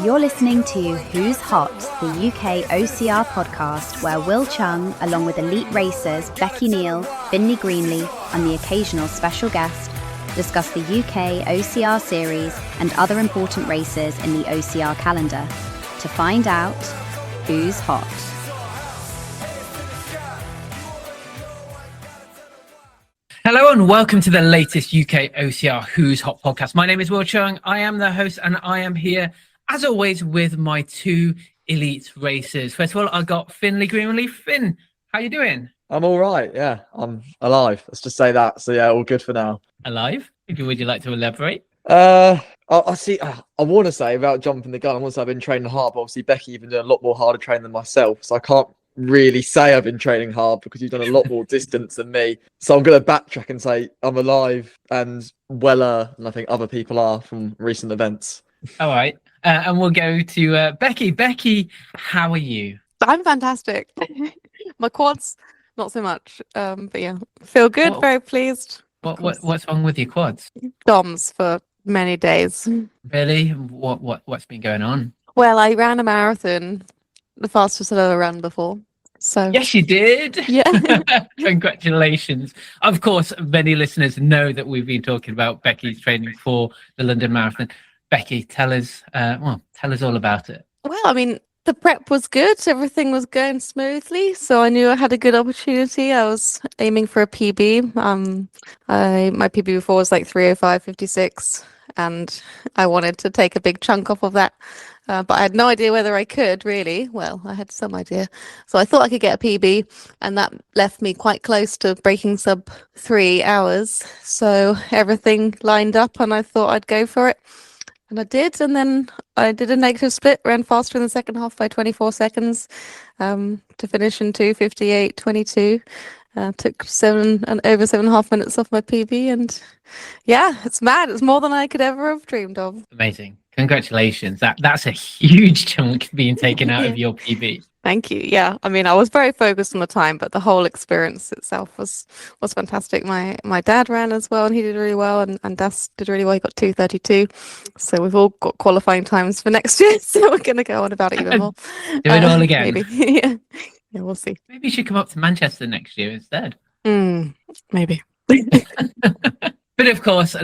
You're listening to Who's Hot, the UK OCR podcast, where Wil Chung, along with elite racers Becky, Neal, Finley, Greenleaf, and the occasional special guest, discuss the UK OCR series and other important races in the OCR calendar to find out who's hot. Hello and welcome to the latest UK OCR Who's Hot podcast. My name is Wil Chung. I am the host and I am here, as always, with my two elite racers. First of all, I got Finley Greenleaf. Finn, how you doing? I'm all right. Yeah, I'm alive. Let's just say that. So yeah, all good for now. Alive? Would you like to elaborate? I see. I want to say about jumping the gun. I want to say I've been training hard, but obviously Becky, you've been doing a lot more harder training than myself. So I can't really say I've been training hard because you've done a lot more distance than me. So I'm going to backtrack and say I'm alive and weller than I think other people are from recent events. All right. And we'll go to Becky. Becky, how are you? I'm fantastic. My quads, not so much. But yeah, feel good. Very pleased. What's wrong with your quads? DOMs for many days. Really? What's been going on? Well, I ran a marathon, the fastest I've ever run before. So Yes, you did. yeah. Congratulations. Of course, many listeners know that we've been talking about Becky's training for the London Marathon. Becky, tell us all about it. Well, I mean, the prep was good. Everything was going smoothly. So I knew I had a good opportunity. I was aiming for a PB. My PB before was like 3:05:56, and I wanted to take a big chunk off of that. But I had no idea whether I could really. Well, I had some idea. So I thought I could get a PB, and that left me quite close to breaking sub 3 hours. So everything lined up and I thought I'd go for it. And I did, and then I did a negative split, ran faster in the second half by 24 seconds to finish in 2:58:22. Took over 7.5 minutes off my PB, and yeah, it's mad. It's more than I could ever have dreamed of. Amazing. Congratulations. That's a huge chunk being taken out of your PB. Thank you. Yeah, I mean, I was very focused on the time, but the whole experience itself was fantastic. My dad ran as well, and he did really well, and Das did really well. He got 2:32. So we've all got qualifying times for next year. So we're going to go on about it even more. Do it all again. Maybe. Yeah, we'll see. Maybe you should come up to Manchester next year instead. Maybe. But of course,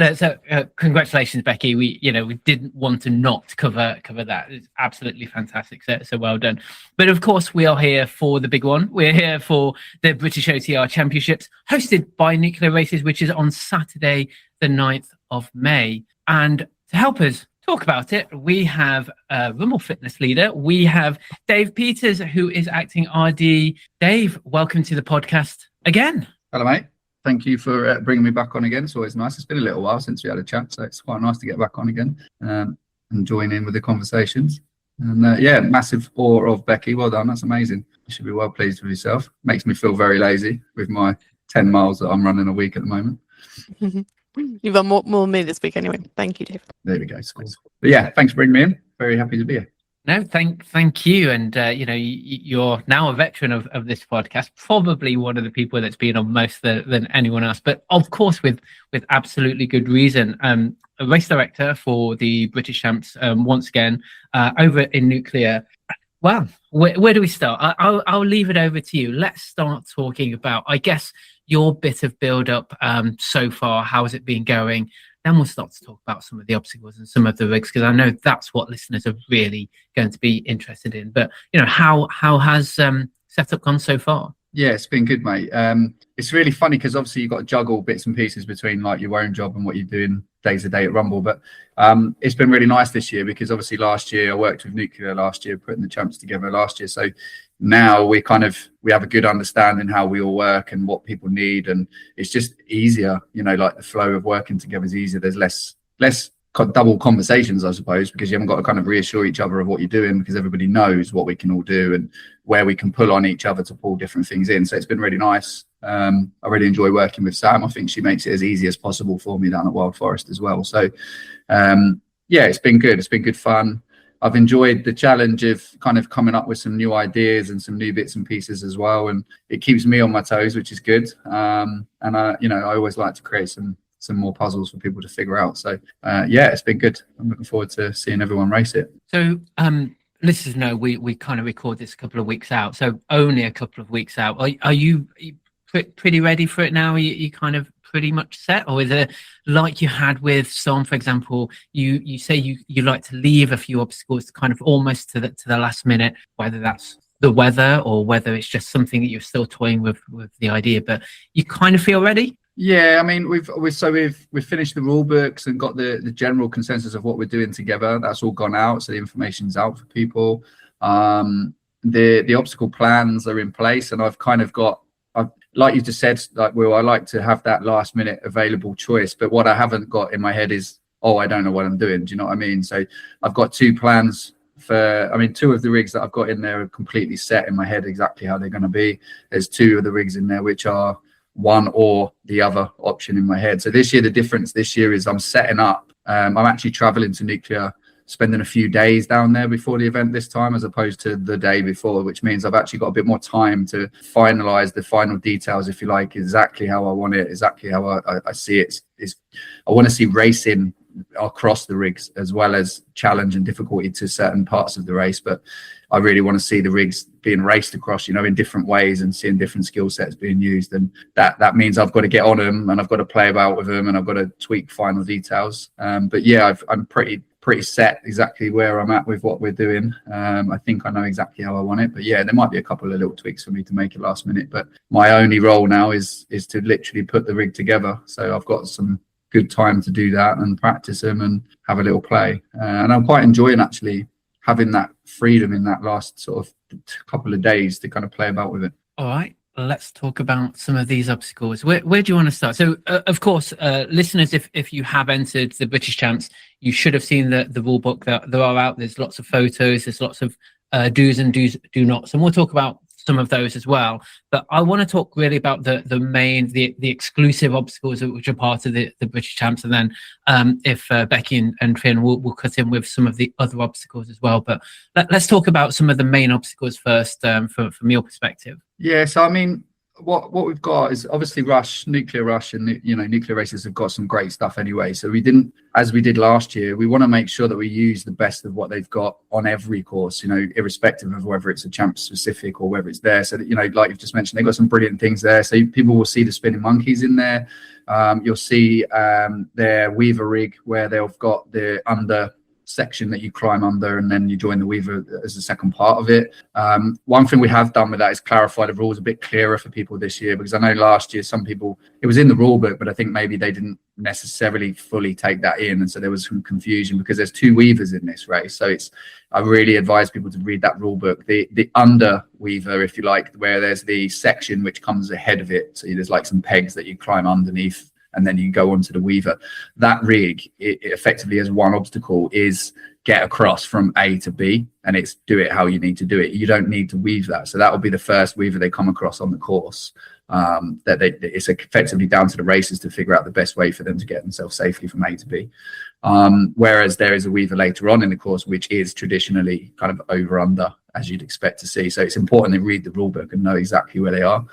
congratulations, Becky. We didn't want to not cover that. It's absolutely fantastic. So well done. But of course, we are here for the big one. We're here for the British OCR Championships, hosted by Nuclear Races, which is on Saturday, the 9th of May. And to help us talk about it, we have a Rumble Fitness leader. We have Dave Peters, who is acting RD. Dave, welcome to the podcast again. Hello, mate. Thank you for bringing me back on again. It's always nice. It's been a little while since we had a chat, so it's quite nice to get back on again and join in with the conversations. And massive awe of Becky. Well done. That's amazing. You should be well pleased with yourself. Makes me feel very lazy with my 10 miles that I'm running a week at the moment. You've got more than me this week anyway. Thank you, Dave. There we go. Cool. But yeah, thanks for bringing me in. Very happy to be here. No, thank you. And, you're now a veteran of this podcast, probably one of the people that's been on most than anyone else, but of course, with absolutely good reason. A race director for the British Champs, once again, over in Nuclear. Well, where do we start? I'll leave it over to you. Let's start talking about, I guess, your bit of build up so far. How has it been going? Then we'll start to talk about some of the obstacles and some of the rigs, because I know that's what listeners are really going to be interested in. But, how has setup gone so far? Yeah, it's been good, mate. It's really funny because obviously you've got to juggle bits and pieces between like your own job and what you're doing day to day at Rumble. But it's been really nice this year because obviously last year I worked with Nuclear last year, putting the champs together last year. So now we have a good understanding how we all work and what people need, and it's just easier, like the flow of working together is easier. There's less double conversations, I suppose, because you haven't got to kind of reassure each other of what you're doing, because everybody knows what we can all do and where we can pull on each other to pull different things in. So it's been really nice. I really enjoy working with Sam. I think she makes it as easy as possible for me down at Wild Forest as well. So it's been good. It's bbeen good fun. I've enjoyed the challenge of kind of coming up with some new ideas and some new bits and pieces as well, and it keeps me on my toes, which is good. And I always like to create some some more puzzles for people to figure out. So yeah, it's been good. I'm looking forward to seeing everyone race it. So listeners know we kind of record this a couple of weeks out, so only a couple of weeks out. Are you pretty ready for it now? Are you kind of pretty much set, or is it like you had with some, for example, you say you like to leave a few obstacles kind of almost to the last minute, whether that's the weather or whether it's just something that you're still toying with the idea, but you kind of feel ready? Yeah, I mean, we've finished the rule books and got the general consensus of what we're doing together. That's all gone out, so the information's out for people. The obstacle plans are in place, and I've kind of got, like you just said, like Will, I like to have that last minute available choice. But what I haven't got in my head is, I don't know what I'm doing. Do you know what I mean? So I've got two plans two of the rigs that I've got in there are completely set in my head exactly how they're going to be. There's two of the rigs in there which are one or the other option in my head. So this year, the difference this year is I'm setting up. I'm actually traveling to Nuclear, spending a few days down there before the event this time, as opposed to the day before, which means I've actually got a bit more time to finalize the final details, if you like, exactly how I want it, exactly how I see it. I want to see racing across the rigs as well as challenge and difficulty to certain parts of the race, but I really want to see the rigs being raced across, in different ways and seeing different skill sets being used, and that means I've got to get on them and I've got to play about with them and I've got to tweak final details. But yeah, I'm pretty set exactly where I'm at with what we're doing. I think I know exactly how I want it, but yeah, there might be a couple of little tweaks for me to make it last minute, but my only role now is to literally put the rig together. So I've got some good time to do that and practice them and have a little play. And I'm quite enjoying actually having that freedom in that last sort of couple of days to kind of play about with it. All right, let's talk about some of these obstacles. Where do you want to start? So of course, listeners, if you have entered the British Champs, you should have seen the rule book that there are out. There's lots of photos, there's lots of do's and do nots, and we'll talk about some of those as well. But I want to talk really about the main, the exclusive obstacles which are part of the British Champs, and then if Becky and Finn will cut in with some of the other obstacles as well. But let's talk about some of the main obstacles first, from your perspective. Yeah, so I mean, what we've got is obviously Nuclear Rush, and Nuclear races have got some great stuff anyway. So we didn't, as we did last year, we want to make sure that we use the best of what they've got on every course, irrespective of whether it's a champ specific or whether it's there. So that, like you've just mentioned, they've got some brilliant things there. So people will see the spinning monkeys in there. You'll see their Weaver rig where they've got the under section that you climb under, and then you join the Weaver as the second part of it. One thing we have done with that is clarify the rules a bit clearer for people this year, because I know last year some people, it was in the rule book, but I think maybe they didn't necessarily fully take that in, and so there was some confusion because there's two Weavers in this race. So I really advise people to read that rule book. The under Weaver, if you like, where there's the section which comes ahead of it, so there's like some pegs that you climb underneath and then you go onto the Weaver. That rig, it effectively as one obstacle is get across from A to B, and it's do it how you need to do it. You don't need to weave that. So that will be the first Weaver they come across on the course. It's effectively down to the racers to figure out the best way for them to get themselves safely from A to B. Whereas there is a Weaver later on in the course, which is traditionally kind of over under, as you'd expect to see. So it's important to read the rule book and know exactly where they are.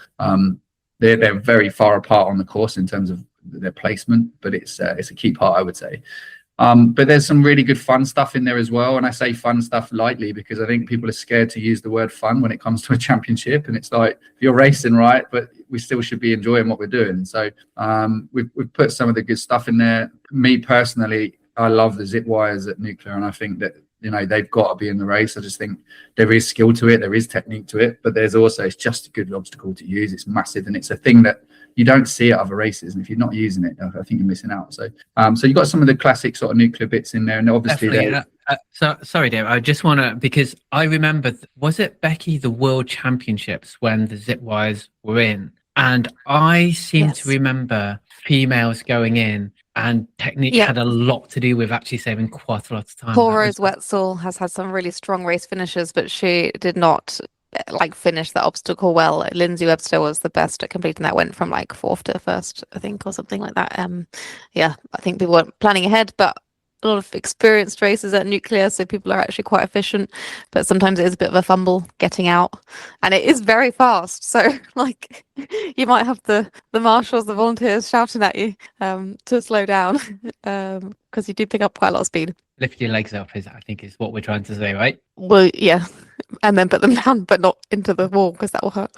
They're very far apart on the course in terms of their placement, but it's a key part, I would say. But there's some really good fun stuff in there as well, and I say fun stuff lightly because I think people are scared to use the word fun when it comes to a championship, and it's like, you're racing, right, but we still should be enjoying what we're doing. So we've put some of the good stuff in there. Me personally, I love the zip wires at Nuclear, and I think that they've got to be in the race. I just think there is skill to it, there is technique to it, but there's also, it's just a good obstacle to use. It's massive, and it's a thing that you don't see at other races, and if you're not using it, I think you're missing out. So you've got some of the classic sort of Nuclear bits in there, and obviously sorry Dave, I just want to, because I remember, was it Becky, the World Championships when the zip wires were in, and I seem to remember females going in, and technique had a lot to do with actually saving quite a lot of time. Poor Rose Wetzel has had some really strong race finishes, but she did not finish that obstacle well. Lindsay Webster was the best at completing that, went from fourth to first, I think, or something like that. I think people weren't planning ahead, but a lot of experienced racers at Nuclear, so people are actually quite efficient, but sometimes it is a bit of a fumble getting out, and it is very fast. So like you might have the marshals, the volunteers shouting at you to slow down because you do pick up quite a lot of speed. Lift your legs up I think is what we're trying to say, right? Well, yeah, and then put them down, but not into the wall because that will hurt.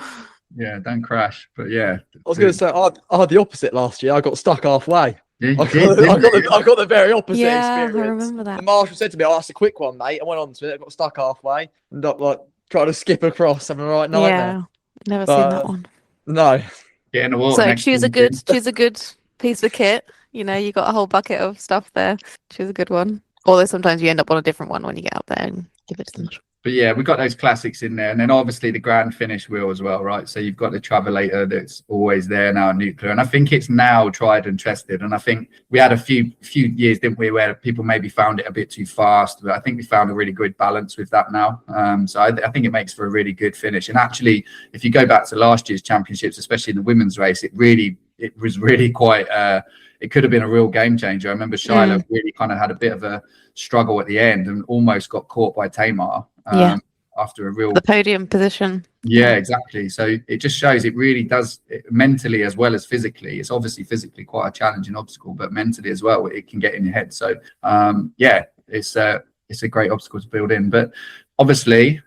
Yeah, don't crash. But yeah, I was going to say I had the opposite last year. I got stuck halfway. yeah, I got the very opposite Yeah, experience. I remember that. The marshal said to me, "Oh, that's a quick one, mate." I went on to it. I got stuck halfway and like trying to skip across, having a right nightmare. Yeah, never seen that one. No. get in the water. So next choose a to you. good piece of kit. You know, you got a whole bucket of stuff there. Choose a good one. Although sometimes you end up on a different one when you get up there and give it to them. But yeah, we've got those classics in there, and then obviously the grand finish wheel as well, right? So you've got the Travelator that's always there now at Nuclear, and I think it's now tried and tested. And I think we had a few years, didn't we, where people maybe found it a bit too fast, but I think we found a really good balance with that now. So I think it makes for a really good finish. And actually, if you go back to last year's championships, especially in the women's race, it was really quite. It could have been a real game changer. I remember Shiloh really kind of had a bit of a struggle at the end and almost got caught by Tamar after a real the podium position. Yeah, exactly. So it just shows it really does mentally as well as physically. It's obviously physically quite a challenging obstacle, but mentally as well, it can get in your head. So it's a great obstacle to build in. But obviously,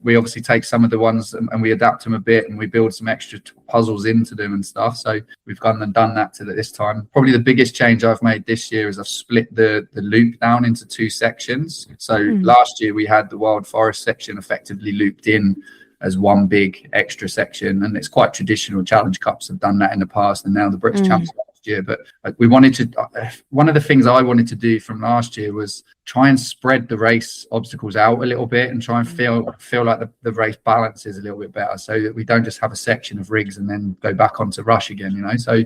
we obviously take some of the ones and we adapt them a bit and we build some extra puzzles into them and stuff. So we've gone and done that to this time. Probably the biggest change I've made this year is I've split the loop down into two sections. So last year we had the Wild Forest section effectively looped in as one big extra section, and it's quite traditional. Challenge Cups have done that in the past, and now the British Champs last year. But we wanted to. One of the things I wanted to do from last year was try and spread the race obstacles out a little bit and try and feel like the race balance is a little bit better, so that we don't just have a section of rigs and then go back onto rush again. You know, so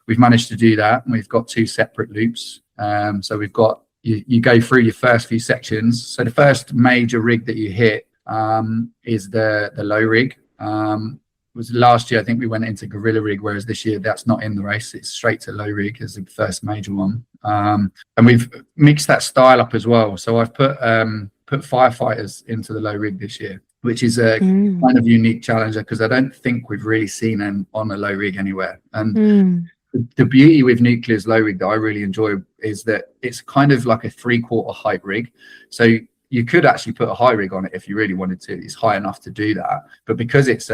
we've managed to do that, and we've got two separate loops. So we've got you go through your first few sections. So the first major rig that you hit is the low rig. Was last year I think we went into gorilla rig, whereas this year that's not in the race. It's straight to low rig as the first major one. And we've mixed that style up as well. So I've put firefighters into the low rig this year, which is a kind of unique challenge because I don't think we've really seen them on a low rig anywhere. And the beauty with Nuclear's low rig that I really enjoy is that it's kind of like a 3/4 height rig. So you could actually put a high rig on it if you really wanted to. It's high enough to do that. But because it's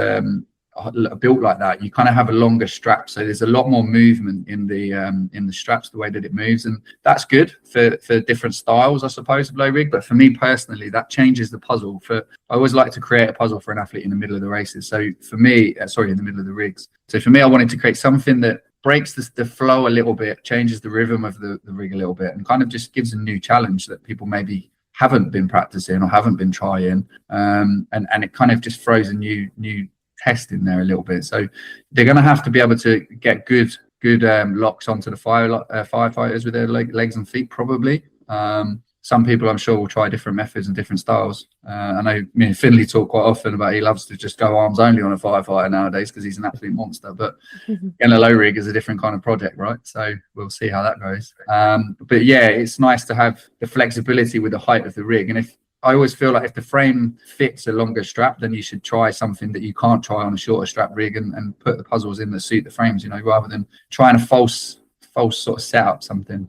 built like that, you kind of have a longer strap. So there's a lot more movement in the straps, the way that it moves. And that's good for different styles, I suppose, of low rig. But for me personally, that changes the puzzle. I always like to create a puzzle for an athlete in the middle of the races. So for me, in the middle of the rigs. So for me, I wanted to create something that breaks the flow a little bit, changes the rhythm of the rig a little bit, and kind of just gives a new challenge that people maybe haven't been practicing or haven't been trying, and it kind of just throws a new test in there a little bit. So they're going to have to be able to get good locks onto the firefighters with their legs and feet probably. Some people I'm sure will try different methods and different styles. I know me and Finley talk quite often about he loves to just go arms only on a firefighter nowadays because he's an absolute monster. But getting a low rig is a different kind of project, right? So we'll see how that goes. But yeah, it's nice to have the flexibility with the height of the rig. And I always feel like if the frame fits a longer strap, then you should try something that you can't try on a shorter strap rig and put the puzzles in that suit the frames, you know, rather than trying a false sort of set up something.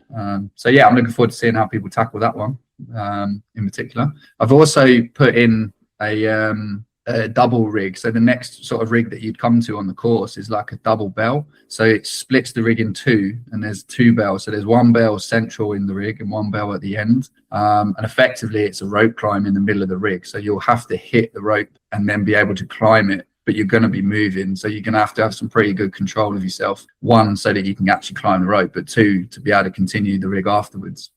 So yeah, I'm looking forward to seeing how people tackle that one in particular. I've also put in a double rig. So the next sort of rig that you'd come to on the course is like a double bell. So it splits the rig in two, and there's two bells. So there's one bell central in the rig and one bell at the end. And effectively it's a rope climb in the middle of the rig. So you'll have to hit the rope and then be able to climb it, but you're going to be moving. So you're going to have some pretty good control of yourself. One, so that you can actually climb the rope, but two, to be able to continue the rig afterwards.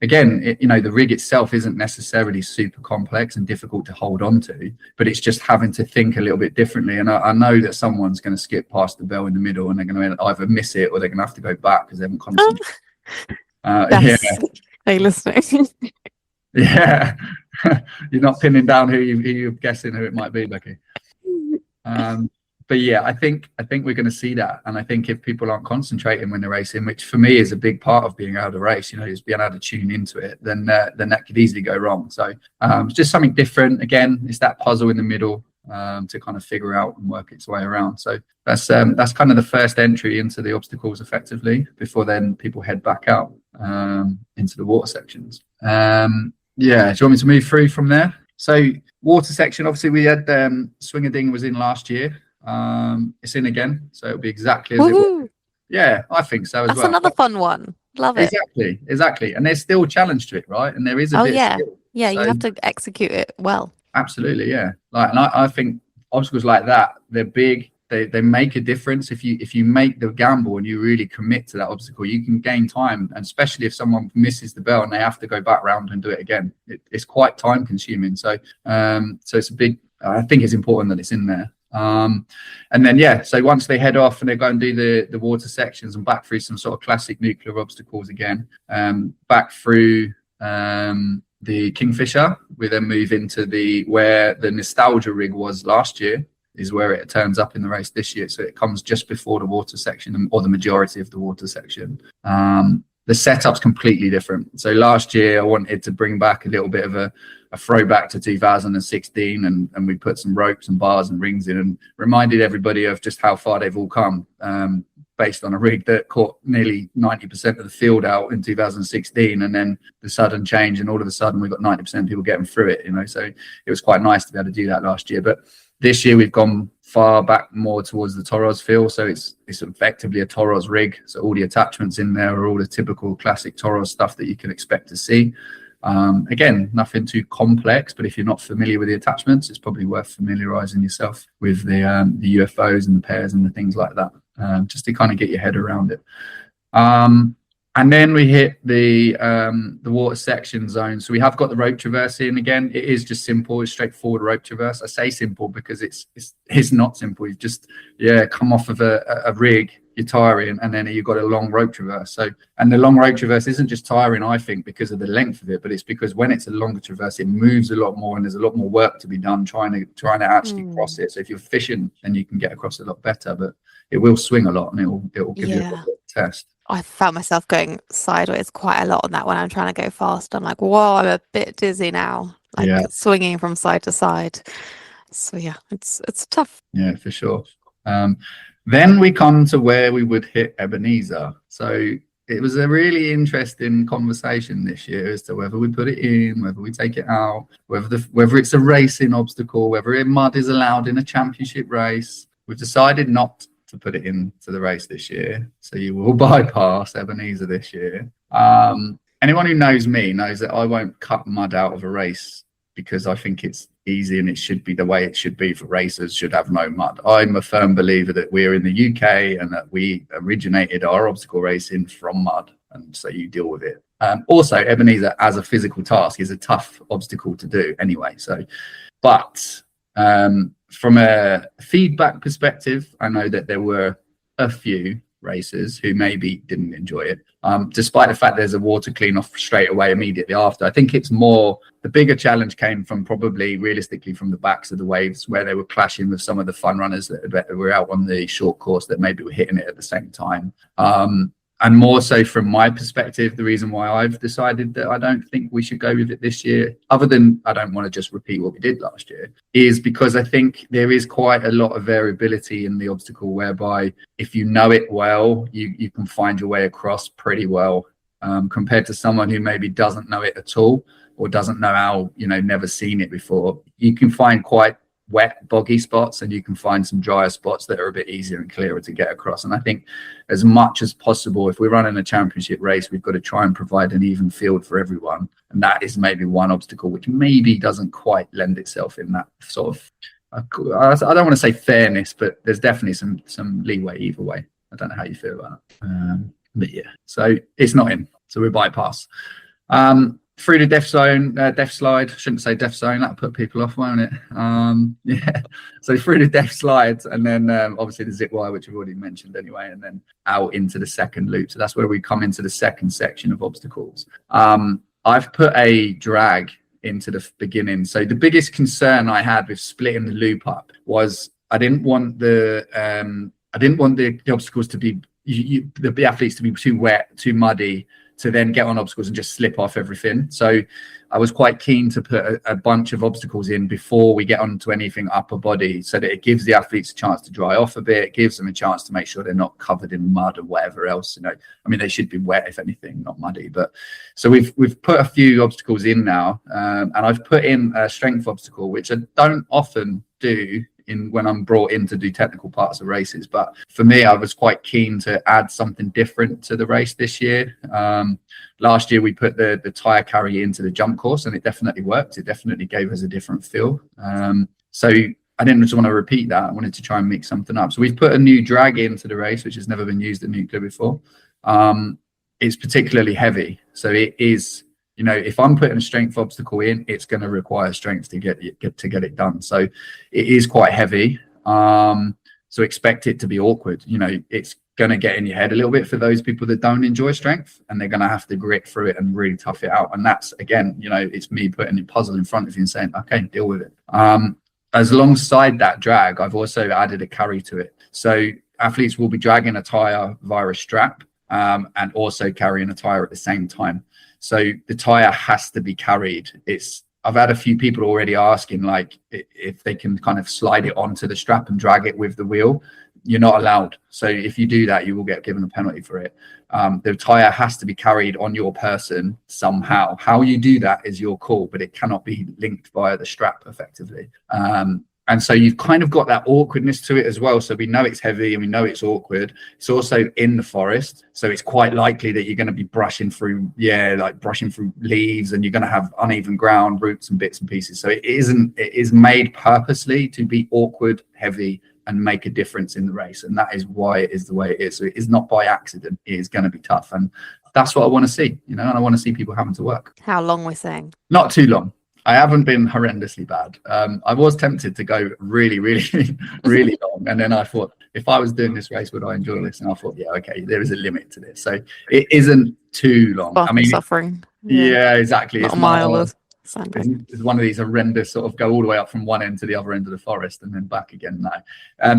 Again, the rig itself isn't necessarily super complex and difficult to hold on to, but it's just having to think a little bit differently. And I know that someone's going to skip past the bell in the middle and they're going to either miss it or they're going to have to go back because they haven't concentrated. Are you listening? Yeah. You're not pinning down who you're guessing who it might be, Becky. But but yeah, I think we're going to see that, and I think if people aren't concentrating when they're racing, which for me is a big part of being able to race, is being able to tune into it, then that could easily go wrong. So it's just something different. Again, it's that puzzle in the middle to kind of figure out and work its way around. So that's kind of the first entry into the obstacles effectively, before then people head back out into the water sections. Yeah, do you want me to move through from there? So water section, obviously we had Swing a Ding was in last year. It's in again, so it'll be exactly as it was. Yeah, I think so as well. That's another fun one. Love it. Exactly. And there's still a challenge to it, right? And there is a bit of skill. Yeah, So, you have to execute it well. Absolutely, yeah. And I think obstacles like that, they're big. They make a difference. If you make the gamble and you really commit to that obstacle, you can gain time. And especially if someone misses the bell and they have to go back round and do it again, it's quite time consuming. So it's a big. I think it's important that it's in there. And then so once they head off and they go and do the water sections and back through some sort of classic nuclear obstacles again, back through the Kingfisher, we then move into where the nostalgia rig was last year, is where it turns up in the race this year. So it comes just before the water section, or the majority of the water section. The setup's completely different. So last year I wanted to bring back a little bit of a throwback to 2016, and we put some ropes and bars and rings in and reminded everybody of just how far they've all come, based on a rig that caught nearly 90% of the field out in 2016, and then the sudden change, and all of a sudden we've got 90% of people getting through it, so it was quite nice to be able to do that last year. But this year we've gone far back more towards the Toros feel, so it's effectively a Toros rig. So all the attachments in there are all the typical classic Toros stuff that you can expect to see. Again, nothing too complex, but if you're not familiar with the attachments, it's probably worth familiarizing yourself with the UFOs and the pairs and the things like that, just to kind of get your head around it. And then we hit the water section zone. So we have got the rope traverse in again. It is just simple, it's straightforward rope traverse. I say simple because it's not simple. You've just come off of a rig, you're tiring, and then you've got a long rope traverse. So, and the long rope traverse isn't just tiring, I think, because of the length of it, but it's because when it's a longer traverse, it moves a lot more, and there's a lot more work to be done trying to actually cross it. So if you're fishing, then you can get across a lot better, but it will swing a lot, and it will give you a test. I found myself going sideways quite a lot on that when I'm trying to go fast. I'm like, whoa, I'm a bit dizzy now, swinging from side to side. So yeah, it's tough. Yeah, for sure. Then we come to where we would hit Ebenezer. So it was a really interesting conversation this year as to whether we put it in, whether we take it out, whether it's a racing obstacle, whether mud is allowed in a championship race. We've decided not to put it into the race this year, so you will bypass Ebenezer this year. Anyone who knows me knows that I won't cut mud out of a race because I think it's easy and it should be the way it should be. For racers should have no mud. I'm a firm believer that we're in the UK and that we originated our obstacle racing from mud, and so you deal with it. Also, Ebenezer as a physical task is a tough obstacle to do anyway. So, but from a feedback perspective, I know that there were a few racers who maybe didn't enjoy it, despite the fact there's a water clean off straight away immediately after. I think it's more, the bigger challenge came from probably realistically from the backs of the waves, where they were clashing with some of the fun runners that were out on the short course that maybe were hitting it at the same time. And more so from my perspective, the reason why I've decided that I don't think we should go with it this year, other than I don't want to just repeat what we did last year, is because I think there is quite a lot of variability in the obstacle, whereby if you know it well, you can find your way across pretty well, compared to someone who maybe doesn't know it at all, or doesn't know how, never seen it before. You can find quite wet, boggy spots, and you can find some drier spots that are a bit easier and clearer to get across. And I think as much as possible, if we're running a championship race, we've got to try and provide an even field for everyone. And that is maybe one obstacle which maybe doesn't quite lend itself in that sort of, I don't want to say fairness, but there's definitely some leeway either way. I don't know how you feel about it. But yeah, so it's not in, so we bypass. Through the death slide, shouldn't say death zone, that'll put people off, won't it? So through the death slides, and then obviously the zip wire, which we've already mentioned anyway, and then out into the second loop. So that's where we come into the second section of obstacles. I've put a drag into the beginning. So the biggest concern I had with splitting the loop up was I didn't want the obstacles to be the athletes to be too wet, too muddy, to then get on obstacles and just slip off everything. So I was quite keen to put a bunch of obstacles in before we get onto anything upper body, so that it gives the athletes a chance to dry off a bit. It gives them a chance to make sure they're not covered in mud or whatever else. I mean, they should be wet if anything, not muddy. But so we've put a few obstacles in now, and I've put in a strength obstacle, which I don't often do when I'm brought in to do technical parts of races. But for me, I was quite keen to add something different to the race this year. Last year we put the tire carry into the jump course, and it definitely worked. It definitely gave us a different feel. So I didn't just want to repeat that. I wanted to try and mix something up. So we've put a new drag into the race, which has never been used at Nuclear before. It's particularly heavy, so it is, if I'm putting a strength obstacle in, it's going to require strength to get it done. So it is quite heavy. So expect it to be awkward. It's going to get in your head a little bit for those people that don't enjoy strength, and they're going to have to grit through it and really tough it out. And that's, again, it's me putting a puzzle in front of you and saying, okay, deal with it. As alongside that drag, I've also added a carry to it. So athletes will be dragging a tire via a strap, and also carrying a tire at the same time. So the tire has to be carried. I've had a few people already asking, like, if they can kind of slide it onto the strap and drag it with the wheel. You're not allowed. So if you do that, you will get given a penalty for it. The tire has to be carried on your person somehow. How you do that is your call, but it cannot be linked via the strap effectively. And so you've kind of got that awkwardness to it as well. So we know it's heavy and we know it's awkward. It's also in the forest, so it's quite likely that you're going to be brushing through leaves, and you're going to have uneven ground, roots and bits and pieces. So it is made purposely to be awkward, heavy, and make a difference in the race. And that is why it is the way it is. So it is not by accident. It is going to be tough. And that's what I want to see, and I want to see people having to work. How long we're saying? Not too long. I haven't been horrendously bad. I was tempted to go really, really, really long. And then I thought, if I was doing this race, would I enjoy this? And I thought, yeah, okay, there is a limit to this. So it isn't too long. Suffering. Yeah, exactly. Not a mile of it's one of these horrendous sort of go all the way up from one end to the other end of the forest and then back again. No,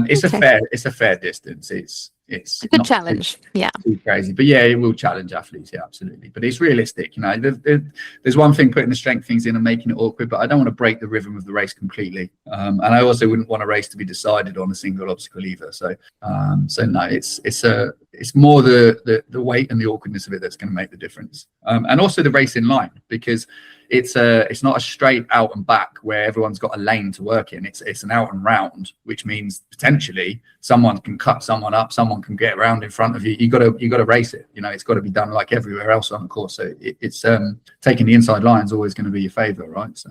it's a fair distance. It's a good challenge. Too crazy, but yeah, it will challenge athletes. Yeah, absolutely. But it's realistic. There's one thing putting the strength things in and making it awkward, but I don't want to break the rhythm of the race completely. And I also wouldn't want a race to be decided on a single obstacle either. So no, it's more the weight and the awkwardness of it that's going to make the difference. And also the race in line, because it's not a straight out and back where everyone's got a lane to work in. It's an out and round, which means potentially someone can cut someone up, someone can get around in front of you. You got to race it. It's got to be done like everywhere else on the course. So it's taking the inside line is always going to be your favour, right? So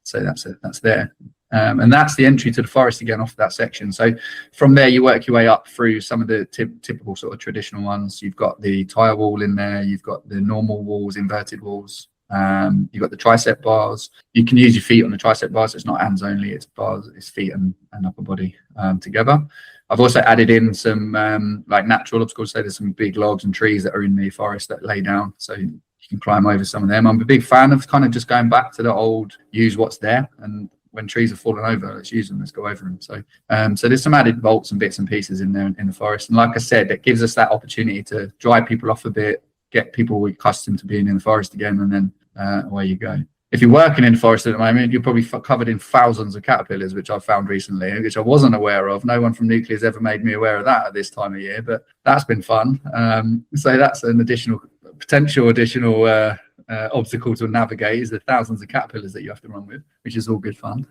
so that's there. And that's the entry to the forest again off that section. So from there, you work your way up through some of the typical sort of traditional ones. You've got the tire wall in there. You've got the normal walls, inverted walls. You've got the tricep bars. You can use your feet on the tricep bars. It's not hands only, it's bars, it's feet and upper body together. I've also added in some like natural obstacles. So there's some big logs and trees that are in the forest that lay down, so you can climb over some of them. I'm a big fan of kind of just going back to the old, use what's there, and when trees are falling over, let's use them, let's go over them. So so there's some added bolts and bits and pieces in there in the forest. And like I said, it gives us that opportunity to dry people off a bit, get people accustomed to being in the forest again, and then away you go. If you're working in the forest at the moment, you're probably covered in thousands of caterpillars, which I've found recently, which I wasn't aware of. No one from Nuclear has ever made me aware of that at this time of year, but that's been fun. So that's an potential additional obstacle to navigate, is the thousands of caterpillars that you have to run with, which is all good fun.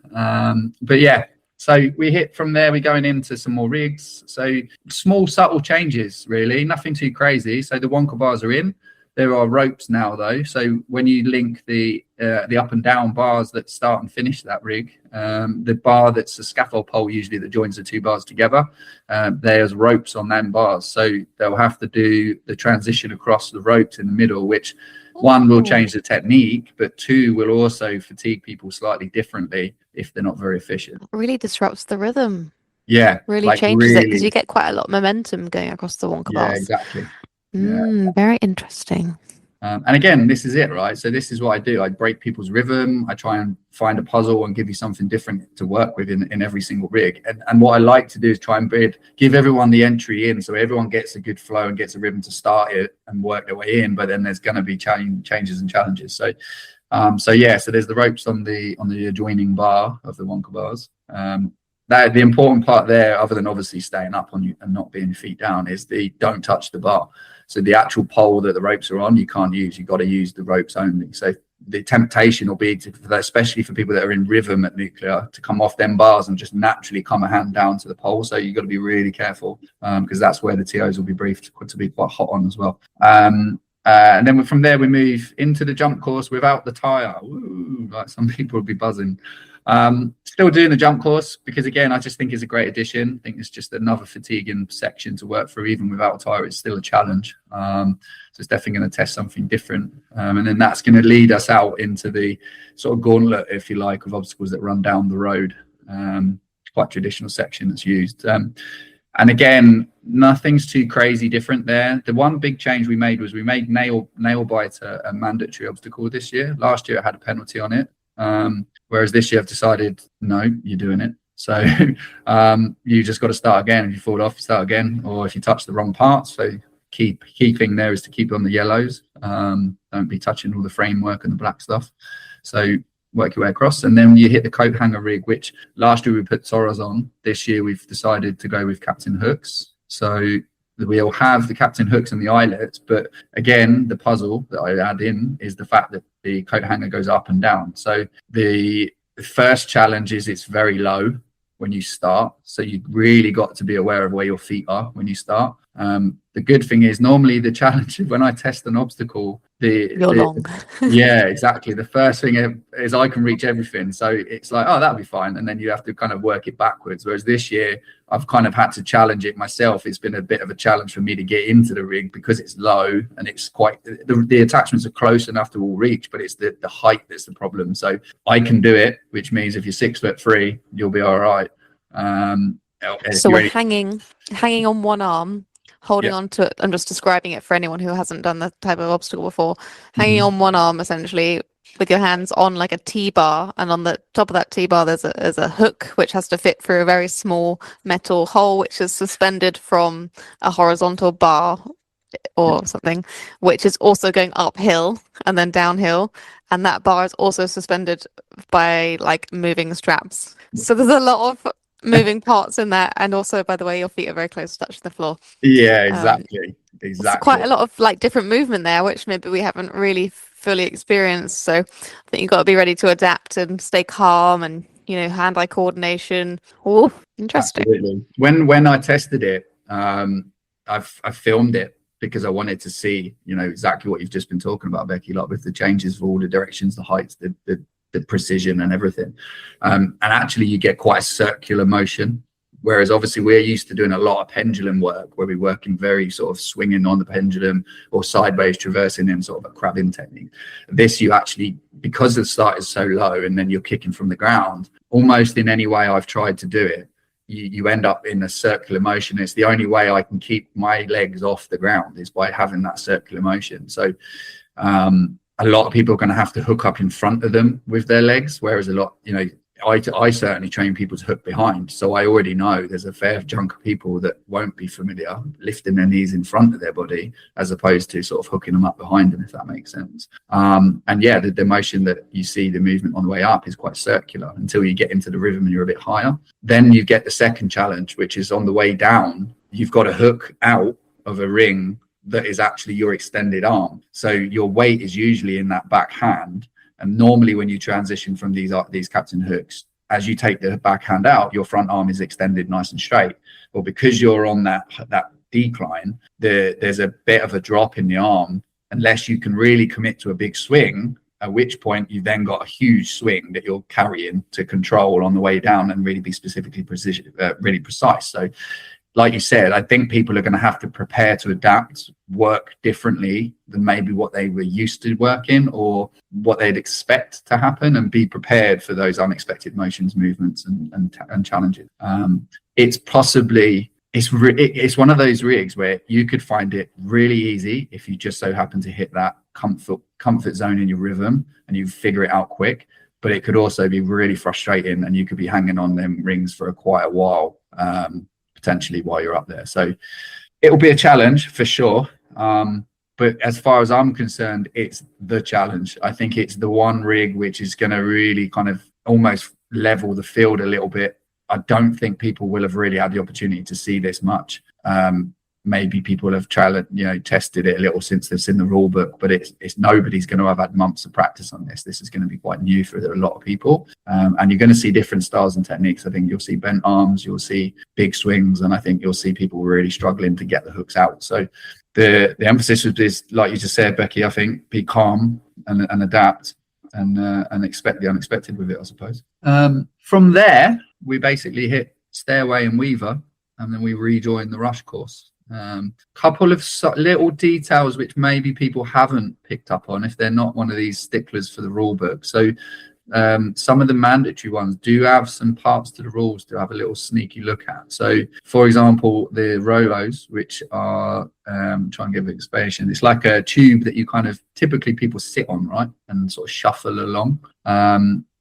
But yeah, so we hit from there, we're going into some more rigs. So small, subtle changes, really, nothing too crazy. So the Wonka bars are in. There are ropes now, though. So when you link the up and down bars that start and finish that rig, the bar that's a scaffold pole usually that joins the two bars together, there's ropes on them bars. So they'll have to do the transition across the ropes in the middle, which one will change the technique, but two will also fatigue people slightly differently if they're not very efficient. It really disrupts the rhythm. Yeah. Really changes it, because you get quite a lot of momentum going across the Wonka bars. Yeah, exactly. Very interesting. And again, this is it, right? So this is what I do. I break people's rhythm. I try and find a puzzle and give you something different to work with in every single rig. And what I like to do is try and give everyone the entry in, so everyone gets a good flow and gets a rhythm to start it and work their way in. But then there's going to be changes and challenges. So there's the ropes on the adjoining bar of the Wonka bars. That the important part there, other than obviously staying up on you and not being feet down, is the don't touch the bar. So the actual pole that the ropes are on, you can't use. You've got to use the ropes only. So the temptation will be, especially for people that are in rhythm at nuclear, to come off them bars and just naturally come a hand down to the pole. So you've got to be really careful, because that's where the TOs will be briefed to be quite hot on as well. And then from there, we move into the jump course without the tyre. Ooh, like some people will be buzzing. Still doing the jump course because, again, I just think it's a great addition. I think it's just another fatiguing section to work through. Even without a tyre, it's still a challenge. So it's definitely going to test something different. And then that's going to lead us out into the sort of gauntlet, if you like, of obstacles that run down the road. Quite traditional section that's used. And again, nothing's too crazy different there. The one big change we made was we made nail bite a mandatory obstacle this year. Last year it had a penalty on it. Whereas this year I've decided, no, you're doing it. So you just got to start again. If you fall off, start again. Or if you touch the wrong parts. So key thing there is to keep on the yellows. Don't be touching all the framework and the black stuff. So work your way across. And then you hit the coat hanger rig, which last year we put Soros on. This year we've decided to go with captain hooks. So we'll have the captain hooks and the eyelets, but again, the puzzle that I add in is the fact that the coat hanger goes up and down. So the first challenge is it's very low when you start. So you really got to be aware of where your feet are when you start. The good thing is normally the challenge when I test an obstacle, long. Yeah, exactly. The first thing is I can reach everything. So it's like, oh, that'll be fine. And then you have to kind of work it backwards. Whereas this year I've kind of had to challenge it myself. It's been a bit of a challenge for me to get into the rig because it's low and it's quite, the attachments are close enough to all reach, but it's the height that's the problem. So I can do it, which means if you're 6'3", you'll be all right. So we're hanging on one arm, holding on to it. I'm just describing it for anyone who hasn't done that type of obstacle before. Hanging on one arm, essentially, with your hands on like a T-bar, and on the top of that T-bar there's a hook which has to fit through a very small metal hole which is suspended from a horizontal bar or something, which is also going uphill and then downhill, and that bar is also suspended by like moving straps. So there's a lot of moving parts in there, and also, by the way, your feet are very close to touching the floor. Yeah, exactly. It's quite a lot of like different movement there, which maybe we haven't really fully experienced. So I think you've got to be ready to adapt and stay calm, and hand-eye coordination. Oh, interesting. Absolutely. When I tested it, I filmed it because I wanted to see, exactly what you've just been talking about, Becky, like with the changes for all the directions, the heights, the precision and everything. And actually you get quite a circular motion, whereas obviously we're used to doing a lot of pendulum work where we're working very sort of swinging on the pendulum or sideways traversing in sort of a crabbing technique. This you actually, because the start is so low and then you're kicking from the ground, almost in any way I've tried to do it, you end up in a circular motion. It's the only way I can keep my legs off the ground is by having that circular motion. So a lot of people are going to have to hook up in front of them with their legs, whereas a lot, I certainly train people to hook behind. So I already know there's a fair chunk of people that won't be familiar lifting their knees in front of their body as opposed to sort of hooking them up behind them, if that makes sense. And yeah, the motion that you see, the movement on the way up is quite circular until you get into the rhythm and you're a bit higher. Then you get the second challenge, which is on the way down, you've got to hook out of a ring that is actually your extended arm. So your weight is usually in that back hand. And normally when you transition from these captain hooks, as you take the back hand out, your front arm is extended nice and straight. Well, because you're on that decline, there's a bit of a drop in the arm, unless you can really commit to a big swing, at which point you've then got a huge swing that you're carrying to control on the way down and really be specifically really precise. So like you said, I think people are going to have to prepare to adapt, work differently than maybe what they were used to working or what they'd expect to happen, and be prepared for those unexpected motions, movements and challenges. It's possibly it's one of those rigs where you could find it really easy if you just so happen to hit that comfort zone in your rhythm and you figure it out quick. But it could also be really frustrating, and you could be hanging on them rings for quite a while, potentially while you're up there. So it'll be a challenge for sure. But as far as I'm concerned, it's the challenge. I think it's the one rig which is going to really kind of almost level the field a little bit. I don't think people will have really had the opportunity to see this much. Maybe people have tested it a little since they've seen the rule book, but it's nobody's going to have had months of practice on this. This is going to be quite new for a lot of people, and you're going to see different styles and techniques. I think you'll see bent arms, you'll see big swings, and I think you'll see people really struggling to get the hooks out. So the emphasis is, like you just said, Becky, I think be calm and adapt and expect the unexpected with it, I suppose. From there, we basically hit Stairway and Weaver, and then we rejoin the rush course. Couple of little details which maybe people haven't picked up on if they're not one of these sticklers for the rule book. So some of the mandatory ones do have some parts to the rules to have a little sneaky look at. So for example, the Rolos, which are try and give an explanation, it's like a tube that you kind of typically people sit on, right, and sort of shuffle along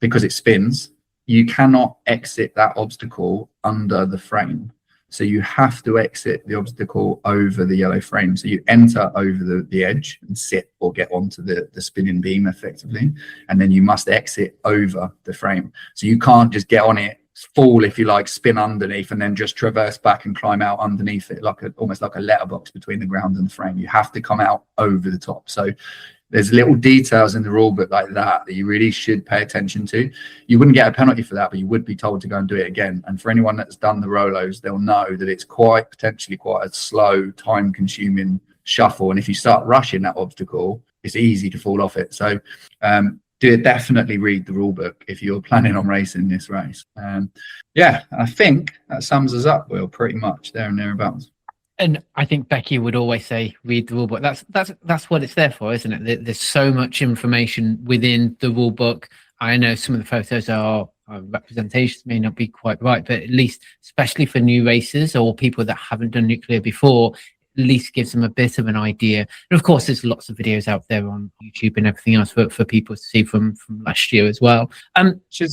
because it spins. You cannot exit that obstacle under the frame. So you have to exit the obstacle over the yellow frame. So you enter over the edge and sit or get onto the spinning beam effectively. And then you must exit over the frame. So you can't just get on it, fall, if you like, spin underneath and then just traverse back and climb out underneath it, almost like a letterbox between the ground and the frame. You have to come out over the top. So there's little details in the rule book like that you really should pay attention to. You wouldn't get a penalty for that, but you would be told to go and do it again. And for anyone that's done the Rolos, they'll know that it's potentially quite a slow, time-consuming shuffle. And if you start rushing that obstacle, it's easy to fall off it. So definitely read the rule book if you're planning on racing this race. I think that sums us up, Will, pretty much there and thereabouts. And I think Becky would always say, read the rule book. That's what it's there for, isn't it? There's so much information within the rule book. I know some of the photos are representations may not be quite right, but at least, especially for new racers or people that haven't done nuclear before, at least gives them a bit of an idea. And of course, there's lots of videos out there on YouTube and everything else for people to see from last year as well.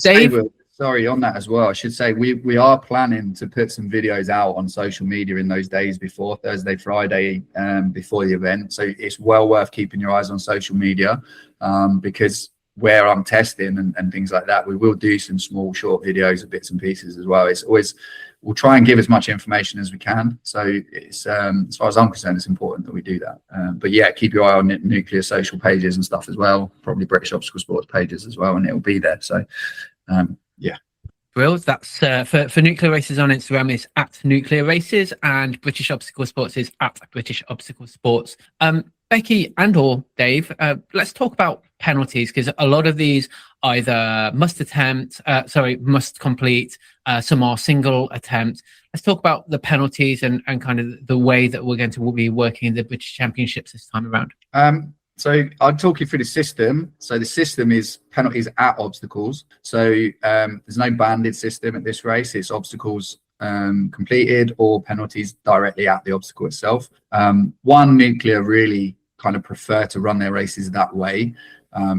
Dave. Sorry, on that as well, I should say we are planning to put some videos out on social media in those days before Thursday, Friday, before the event. So it's well worth keeping your eyes on social media because where I'm testing and things like that, we will do some small, short videos of bits and pieces as well. It's always, we'll try and give as much information as we can. So it's as far as I'm concerned, it's important that we do that. But yeah, keep your eye on nuclear social pages and stuff as well. Probably British Obstacle Sports pages as well, and it'll be there. So yeah. Well, that's for nuclear races on Instagram is at nuclear races, and British Obstacle Sports is at British Obstacle Sports. Becky and or Dave, let's talk about penalties, because a lot of these either must complete, some are single attempt. Let's talk about the penalties and kind of the way that we're going to be working in the British Championships this time around. So I'll talk you through the system. So the system is penalties at obstacles. So there's no banded system at this race. It's obstacles completed or penalties directly at the obstacle itself. One Nuclear really kind of prefer to run their races that way.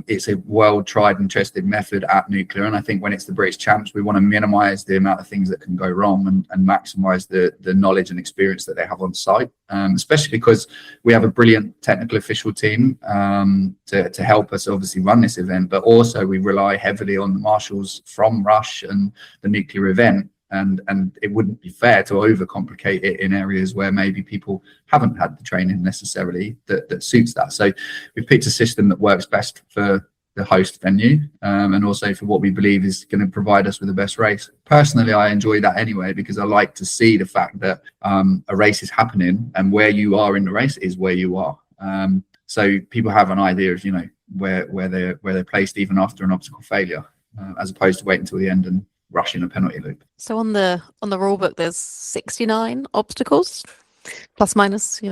It's a well tried and tested method at Nuclear, and I think when it's the British Champs, we want to minimise the amount of things that can go wrong and maximise the knowledge and experience that they have on site, especially because we have a brilliant technical official team to help us obviously run this event, but also we rely heavily on the marshals from Rush and the Nuclear event. And it wouldn't be fair to overcomplicate it in areas where maybe people haven't had the training necessarily that suits that. So we've picked a system that works best for the host venue and also for what we believe is going to provide us with the best race. Personally, I enjoy that anyway, because I like to see the fact that a race is happening and where you are in the race is where you are. So people have an idea of, where they're placed even after an obstacle failure, as opposed to waiting until the end and rushing a penalty loop. So on the rule book, there's 69 obstacles, plus minus,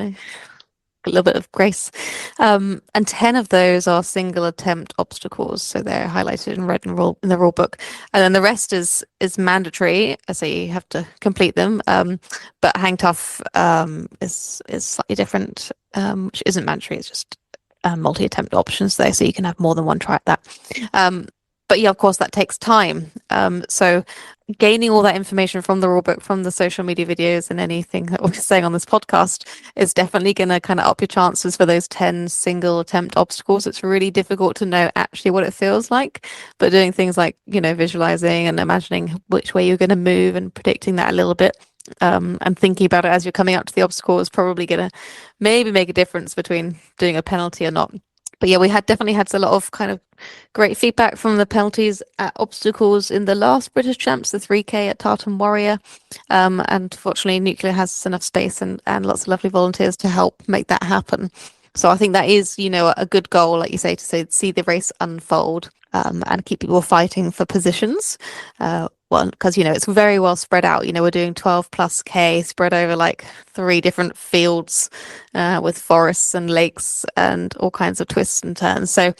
a little bit of grace. And 10 of those are single attempt obstacles, so they're highlighted in red in the rule book. And then the rest is mandatory, so you have to complete them. But hang tough is slightly different, which isn't mandatory. It's just multi-attempt options there, so you can have more than one try at that. But yeah, of course, that takes time. So gaining all that information from the rulebook, from the social media videos, and anything that we're saying on this podcast is definitely going to kind of up your chances for those 10 single attempt obstacles. It's really difficult to know actually what it feels like, but doing things like, visualizing and imagining which way you're going to move and predicting that a little bit, and thinking about it as you're coming up to the obstacle is probably going to maybe make a difference between doing a penalty or not. But yeah, we definitely had a lot of kind of great feedback from the penalties at obstacles in the last British Champs, the 3K at Tartan Warrior. And fortunately, Nuclear has enough space and lots of lovely volunteers to help make that happen. So I think that is, a good goal, like you say, to see the race unfold, and keep people fighting for positions. Because, it's very well spread out. We're doing 12 plus K spread over like 3 different fields, with forests and lakes and all kinds of twists and turns. So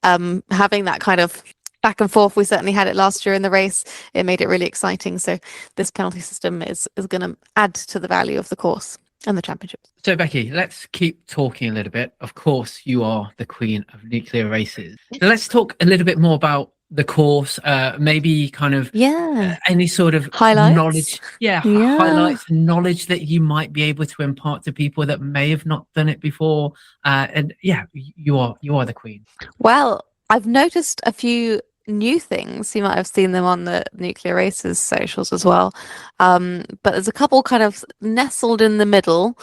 having that kind of back and forth, we certainly had it last year in the race. It made it really exciting. So this penalty system is going to add to the value of the course and the championships. So Becky, let's keep talking a little bit. Of course, you are the queen of nuclear races. So let's talk a little bit more about the course, maybe kind of any sort of highlights, knowledge, highlights and knowledge that you might be able to impart to people that may have not done it before. And you are the queen. Well, I've noticed a few new things. You might have seen them on the Nuclear Races socials as well. But there's a couple kind of nestled in the middle,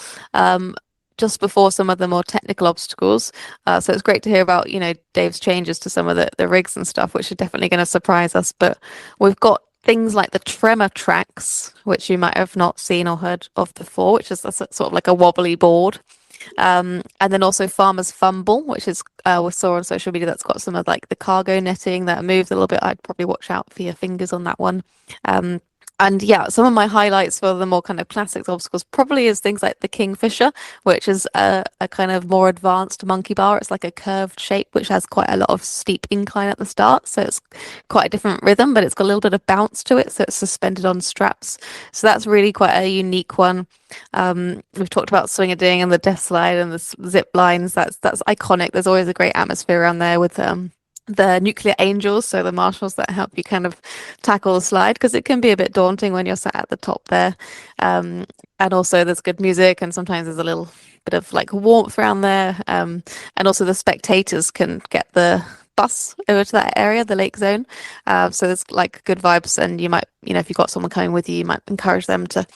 just before some of the more technical obstacles. So it's great to hear about, Dave's changes to some of the rigs and stuff, which are definitely going to surprise us. But we've got things like the tremor tracks, which you might have not seen or heard of before, which is sort of like a wobbly board. And then also Farmer's Fumble, which is we saw on social media, that's got some of like the cargo netting that moves a little bit. I'd probably watch out for your fingers on that one. And yeah, some of my highlights for the more kind of classics obstacles probably is things like the Kingfisher, which is a kind of more advanced monkey bar. It's like a curved shape, which has quite a lot of steep incline at the start. So it's quite a different rhythm, but it's got a little bit of bounce to it. So it's suspended on straps. So that's really quite a unique one. We've talked about swing-a-ding and the death slide and the zip lines. That's iconic. There's always a great atmosphere around there with the nuclear angels, so the marshals that help you kind of tackle the slide, because it can be a bit daunting when you're sat at the top there. And also there's good music, and sometimes there's a little bit of like warmth around there. And also the spectators can get the bus over to that area, the lake zone. So there's like good vibes, and you might, if you've got someone coming with you, you might encourage them to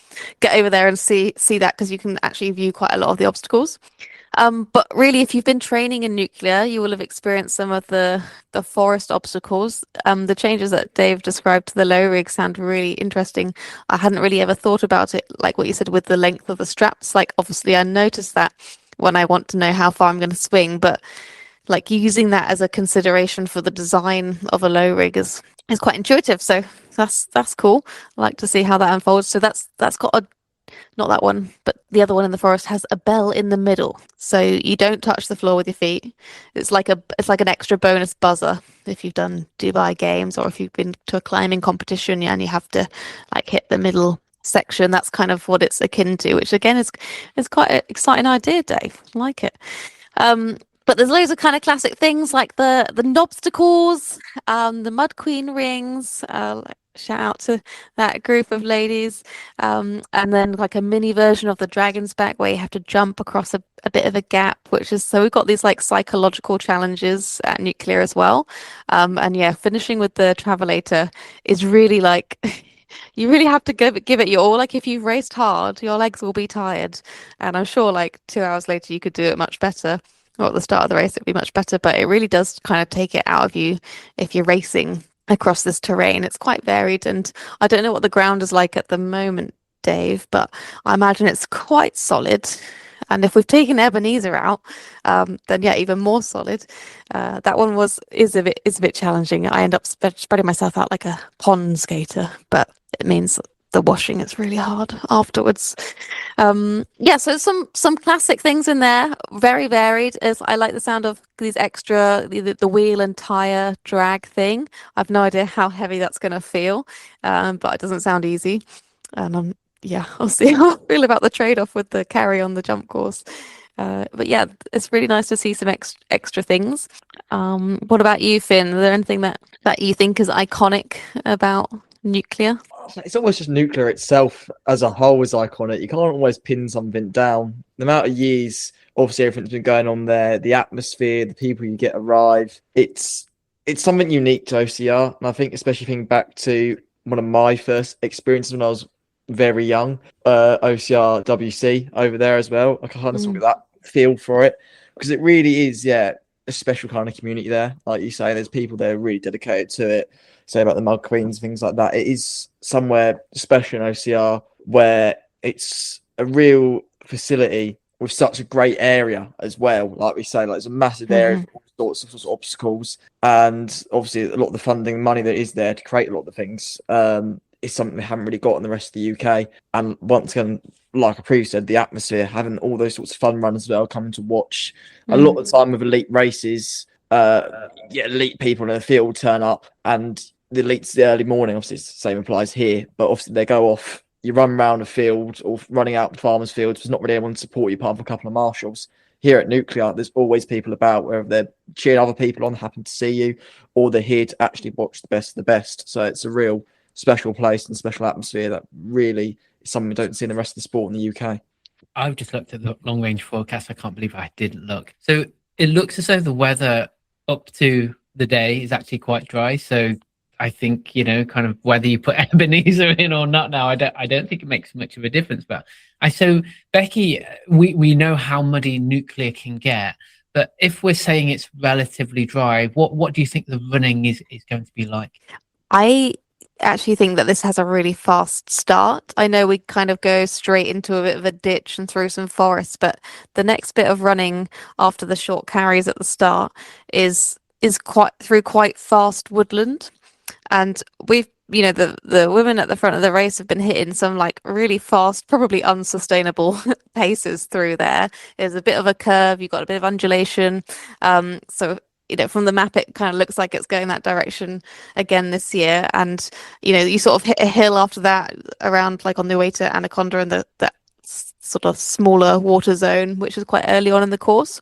get over there and see that, because you can actually view quite a lot of the obstacles. But really, if you've been training in nuclear, you will have experienced some of the forest obstacles. The changes that Dave described to the low rig sound really interesting. I hadn't really ever thought about it, like what you said with the length of the straps. Like, obviously, I noticed that when I want to know how far I'm going to swing, but like using that as a consideration for the design of a low rig is quite intuitive. So that's cool. I like to see how that unfolds. So that's got not that one, but the other one in the forest has a bell in the middle, so you don't touch the floor with your feet. It's like an extra bonus buzzer if you've done Dubai Games, or if you've been to a climbing competition and you have to like hit the middle section. That's kind of what it's akin to, which again is quite an exciting idea, Dave. I like it. But there's loads of kind of classic things like the knobstacles, the Mud Queen rings. Shout out to that group of ladies. And then like a mini version of the Dragon's Back, where you have to jump across a bit of a gap, so we've got these like psychological challenges at nuclear as well. And yeah, finishing with the Travelator is really like you really have to give it your all. Like, if you've raced hard, your legs will be tired, and I'm sure like 2 hours later you could do it much better, or at the start of the race it'd be much better. But it really does kind of take it out of you if you're racing across this terrain. It's quite varied, and I don't know what the ground is like at the moment, Dave, but I imagine it's quite solid. And if we've taken Ebenezer out, then yeah, even more solid. That one is a bit challenging. I end up spreading myself out like a pond skater, but it means the washing is really hard afterwards. Yeah, so some classic things in there, very varied. As I like the sound of these extra the wheel and tire drag thing. I've no idea how heavy that's going to feel, but it doesn't sound easy. And yeah, I'll see how I feel about the trade-off with the carry on the jump course. But yeah, it's really nice to see some extra things. What about you, Finn? Is there anything that you think is iconic about nuclear? It's almost just nuclear itself as a whole is iconic. You can't always pin something down. The amount of years, obviously, everything's been going on there. The atmosphere, the people you get arrive. It's something unique to OCR, and I think especially thinking back to one of my first experiences when I was very young, OCR WC over there as well. I kind of sort of that feel for it because it really is, a special kind of community there. Like you say, there's people there really dedicated to it. Say about the Mud Queens, things like that. It is somewhere special in OCR where it's a real facility with such a great area as well. Like we say, like it's a massive area for all sorts of obstacles, and obviously a lot of the funding money that is there to create a lot of the things is something we haven't really got in the rest of the UK. And once again, like I previously said, the atmosphere, having all those sorts of fun runs as well, coming to watch a lot of the time with elite races. Elite people in the field turn up, and the elites the early morning. Obviously, it's the same applies here, but obviously they go off. You run around a field or running out farmers' fields. There's not really anyone to support you apart from a couple of marshals. Here at Nuclear, there's always people about, whether they're cheering other people on, happen to see you, or they're here to actually watch the best of the best. So it's a real special place and special atmosphere that really is something we don't see in the rest of the sport in the UK. I've just looked at the long range forecast. I can't believe I didn't look. So it looks as though the weather up to the day is actually quite dry. So I think, kind of whether you put Ebenezer in or not now, I don't think it makes much of a difference. But so Becky, we know how muddy Nuclear can get, but if we're saying it's relatively dry, what do you think the running is going to be like? I actually think that this has a really fast start. I know we kind of go straight into a bit of a ditch and through some forest, but the next bit of running after the short carries at the start is quite fast woodland. And we've, the women at the front of the race have been hitting some like really fast, probably unsustainable paces through there. There's a bit of a curve, you've got a bit of undulation. So from the map, it kind of looks like it's going that direction again this year. And, you sort of hit a hill after that around like on the way to Anaconda and that sort of smaller water zone, which is quite early on in the course.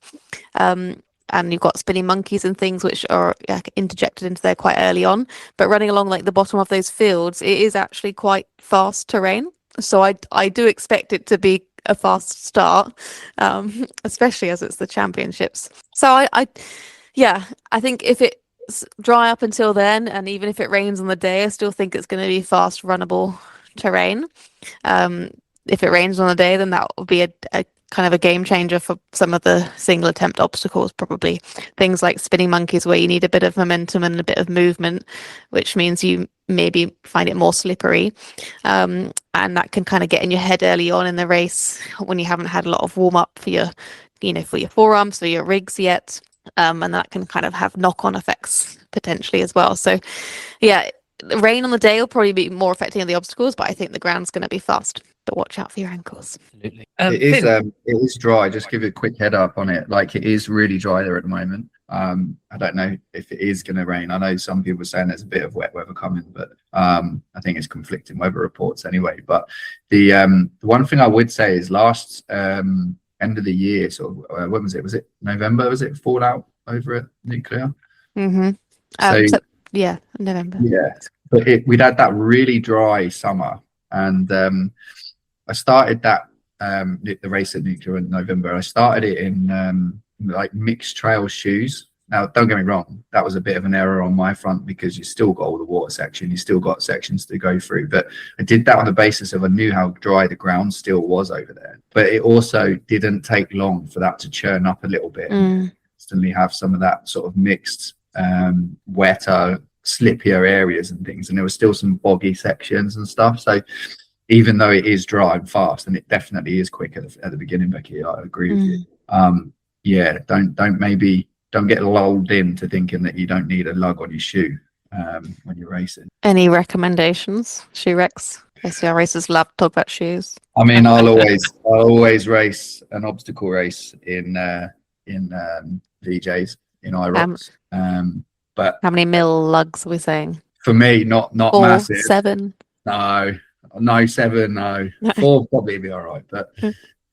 And you've got spinning monkeys and things which are interjected into there quite early on. But running along like the bottom of those fields, it is actually quite fast terrain. So I do expect it to be a fast start, especially as it's the championships. So I think if it's dry up until then, and even if it rains on the day, I still think it's going to be fast runnable terrain. If it rains on the day, then that will be a kind of a game changer for some of the single attempt obstacles, probably things like spinning monkeys where you need a bit of momentum and a bit of movement, which means you maybe find it more slippery, and that can kind of get in your head early on in the race when you haven't had a lot of warm up for your forearms, for your rigs yet, and that can kind of have knock-on effects potentially as well. So rain on the day will probably be more affecting the obstacles, but I think the ground's going to be fast. But watch out for your ankles. Absolutely. It is dry. Just give you a quick head up on it. Like, it is really dry there at the moment. I don't know if it is going to rain. I know some people are saying there's a bit of wet weather coming, but I think it's conflicting weather reports anyway. But the one thing I would say is last end of the year, sort of, when was it? Was it November? Was it fallout over at Nuclear? Mm-hmm. November. Yeah, but we'd had that really dry summer, and I started that the race at Nuclear in November. I started it in like mixed trail shoes. Now, don't get me wrong, that was a bit of an error on my front because you still got all the water section, you still got sections to go through. But I did that on the basis of I knew how dry the ground still was over there. But it also didn't take long for that to churn up a little bit and instantly have some of that sort of mixed, wetter, slippier areas and things. And there was still some boggy sections and stuff. So even though it is dry and fast, and it definitely is quick at the beginning, Becky, I agree with you. Don't get lulled into thinking that you don't need a lug on your shoe when you're racing. Any recommendations, shoe recs? OCR racers love to talk about shoes. I mean, I'll always race an obstacle race in VJs in IROCs. But How many mil lugs are we saying? for me, not 4, massive. 7. No, 7, no. 4 probably be all right, but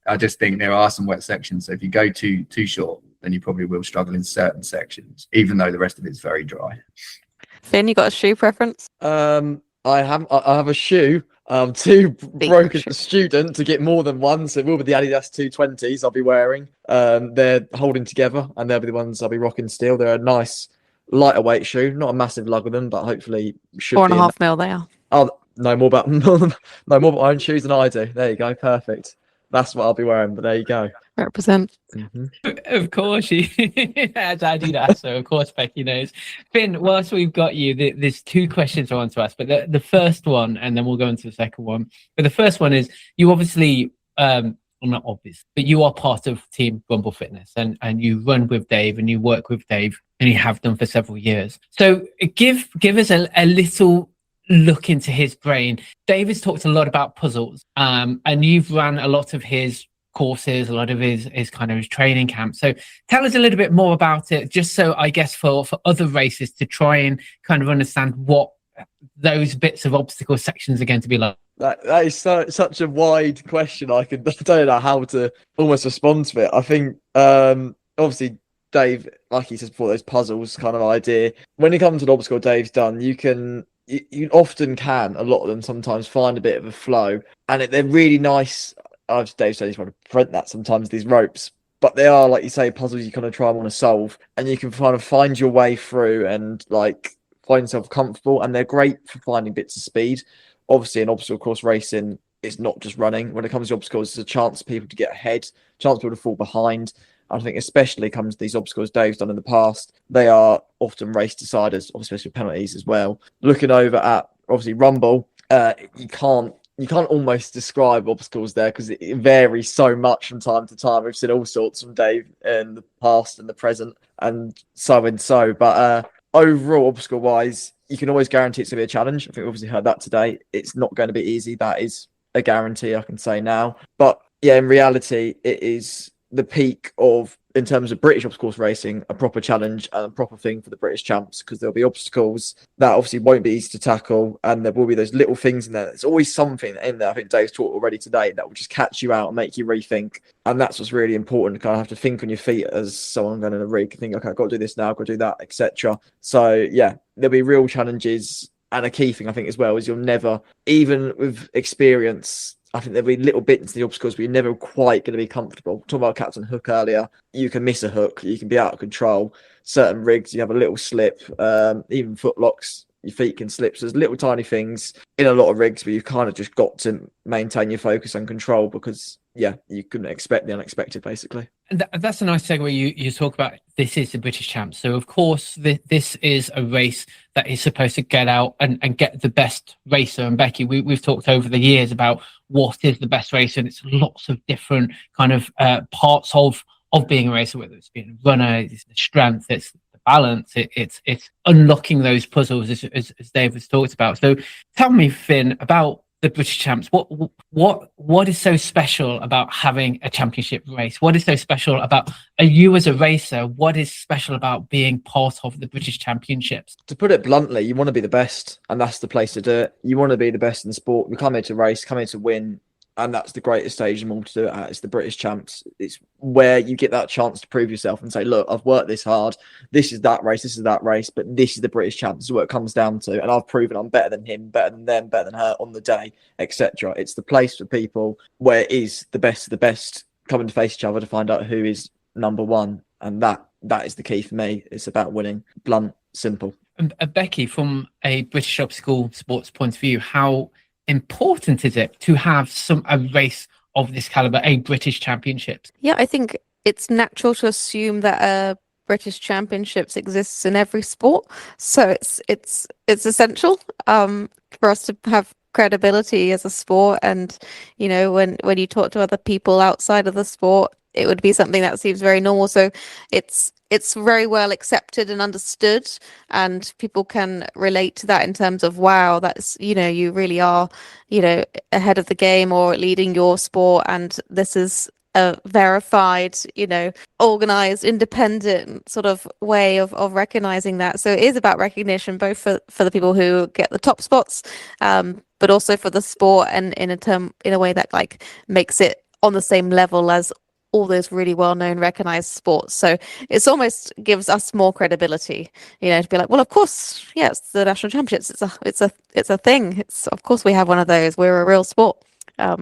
I just think there are some wet sections. So if you go too short, then you probably will struggle in certain sections, even though the rest of it's very dry. Finn, you got a shoe preference? I have a shoe. Too broke as a student to get more than one, so it will be the Adidas 220s I'll be wearing. They're holding together, and they'll be the ones I'll be rocking still. They're a nice lighter weight shoe, not a massive lug with them, but hopefully should 4.5 mil they are. Oh, know more about my own shoes than I do. There you go, perfect. That's what I'll be wearing. But there you go. Represent. Of course, she as Adidas, so of course Becky knows. Finn, whilst we've got you, there's 2 questions I want to ask, but the first one, and then we'll go into the second one. But the first one is, you obviously, well, not obvious, but you are part of Team Grumble Fitness, and you run with Dave, and you work with Dave, and you have done for several years. So give us a little look into his brain. Dave has talked a lot about puzzles, and you've run a lot of his courses, a lot of his kind of his training camp. So tell us a little bit more about it, just so I guess for other races to try and kind of understand what those bits of obstacle sections are going to be like. That is such a wide question. I don't know how to almost respond to it. I think obviously Dave, like he said before, those puzzles kind of idea. When it comes to an obstacle Dave's done, you often can, a lot of them sometimes, find a bit of a flow, and they're really nice. Dave said he's trying to prevent that sometimes, these ropes, but they are, like you say, puzzles you kind of try and want to solve, and you can kind of find your way through and like find yourself comfortable, and they're great for finding bits of speed. Obviously, in obstacle course racing, it's not just running. When it comes to obstacles, it's a chance for people to get ahead, chance for people to fall behind. I think especially comes to these obstacles Dave's done in the past, they are often race deciders, especially penalties as well. Looking over at obviously Rumble, you can't almost describe obstacles there because it varies so much from time to time. We've seen all sorts from Dave in the past and the present and so. But overall, obstacle wise, you can always guarantee it's going to be a challenge. I think we've obviously heard that today. It's not going to be easy. That is a guarantee, I can say now. But yeah, in reality, it is the peak of, in terms of British obstacle course racing, a proper challenge and a proper thing for the British champs, because there'll be obstacles that obviously won't be easy to tackle, and there will be those little things in there. There's always something in there. I think Dave's talked already today that will just catch you out and make you rethink, and that's what's really important. To kind of have to think on your feet as someone going in a rig, think, okay, I've got to do this now, I've got to do that, etc. So yeah, there'll be real challenges, and a key thing I think as well is you'll never, even with experience, I think there'll be little bits in the obstacles where you're never quite going to be comfortable. Talking about Captain Hook earlier, you can miss a hook, you can be out of control. Certain rigs, you have a little slip, even foot locks, your feet can slip. So there's little tiny things in a lot of rigs where you've kind of just got to maintain your focus and control, because yeah, you couldn't expect the unexpected, basically. And that's a nice segue. You talk about this is the British Champs. So, of course, this is a race that is supposed to get out and get the best racer. And Becky, we've talked over the years about what is the best racer, and it's lots of different kind of parts of being a racer, whether it's being a runner, it's the strength, it's the balance, it's unlocking those puzzles, as David's talked about. So tell me, Finn, about the British Champs. What is so special about having a championship race? What is so special about you as a racer? What is special about being part of the British Championships? To put it bluntly, you want to be the best, and that's the place to do it. You want to be the best in sport. We come here to race, come here to win, and that's the greatest stage of all to do it at. It's the British Champs. It's where you get that chance to prove yourself and say, look, I've worked this hard. This is that race, but this is the British Champs. This is what it comes down to. And I've proven I'm better than him, better than them, better than her on the day, etc. It's the place for people where it is the best of the best coming to face each other to find out who is number one. And that is the key for me. It's about winning. Blunt, simple. And Becky, from a British obstacle sports point of view, how important is it to have a race of this caliber, a British Championships? Yeah, I think it's natural to assume that British Championships exists in every sport, so it's essential for us to have credibility as a sport. And you know, when you talk to other people outside of the sport, it would be something that seems very normal. So it's it's very well accepted and understood, and people can relate to that in terms of, wow, that's, you really are, ahead of the game or leading your sport, and this is a verified, organized, independent sort of way of recognizing that. So it is about recognition, both for the people who get the top spots, but also for the sport, and in a way that like makes it on the same level as all those really well-known recognized sports. So it's almost gives us more credibility, to be like, well, of course, yeah, it's the national championships, it's a thing, it's, of course we have one of those, we're a real sport.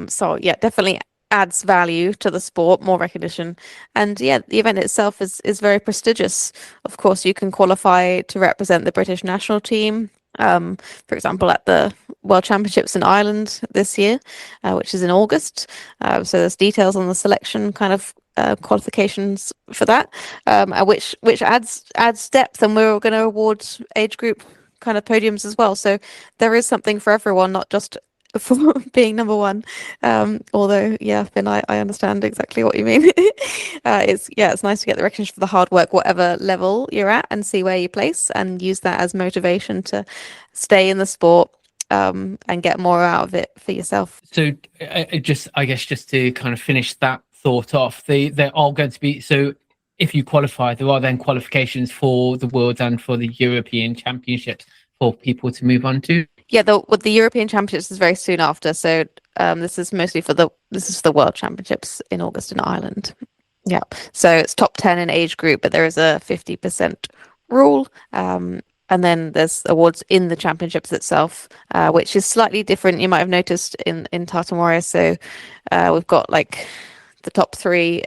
So yeah, definitely adds value to the sport, more recognition. And yeah, the event itself is very prestigious. Of course, you can qualify to represent the British national team, for example, at the World Championships in Ireland this year, which is in August. So there's details on the selection kind of qualifications for that, which adds depth, and we're going to award age group kind of podiums as well. So there is something for everyone, not just for being number one. Although, yeah, Finn, I understand exactly what you mean. It's nice to get the recognition for the hard work, whatever level you're at, and see where you place, and use that as motivation to stay in the sport, and get more out of it for yourself. So I guess just to kind of finish that thought off, they're all going to be, so if you qualify, there are then qualifications for the World and for the European Championships for people to move on to. Yeah, the European Championships is very soon after. So this is mostly for the World Championships in August in Ireland. Yeah, so it's top 10 in age group, but there is a 50% rule. And then there's awards in the championships itself, which is slightly different. You might have noticed in Tartan Warrior. So we've got like the top 3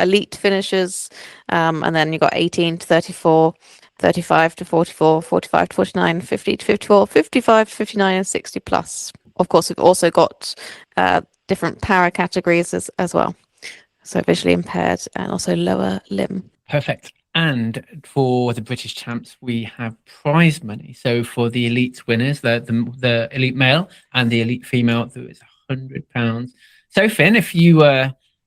elite finishers, and then you've got 18 to 34. 35 to 44, 45 to 49, 50 to 54, 55 to 59, and 60 plus. Of course, we've also got different para categories as well. So visually impaired and also lower limb. Perfect. And for the British champs, we have prize money. So for the elite winners, the elite male and the elite female, there is £100. So Finn, if you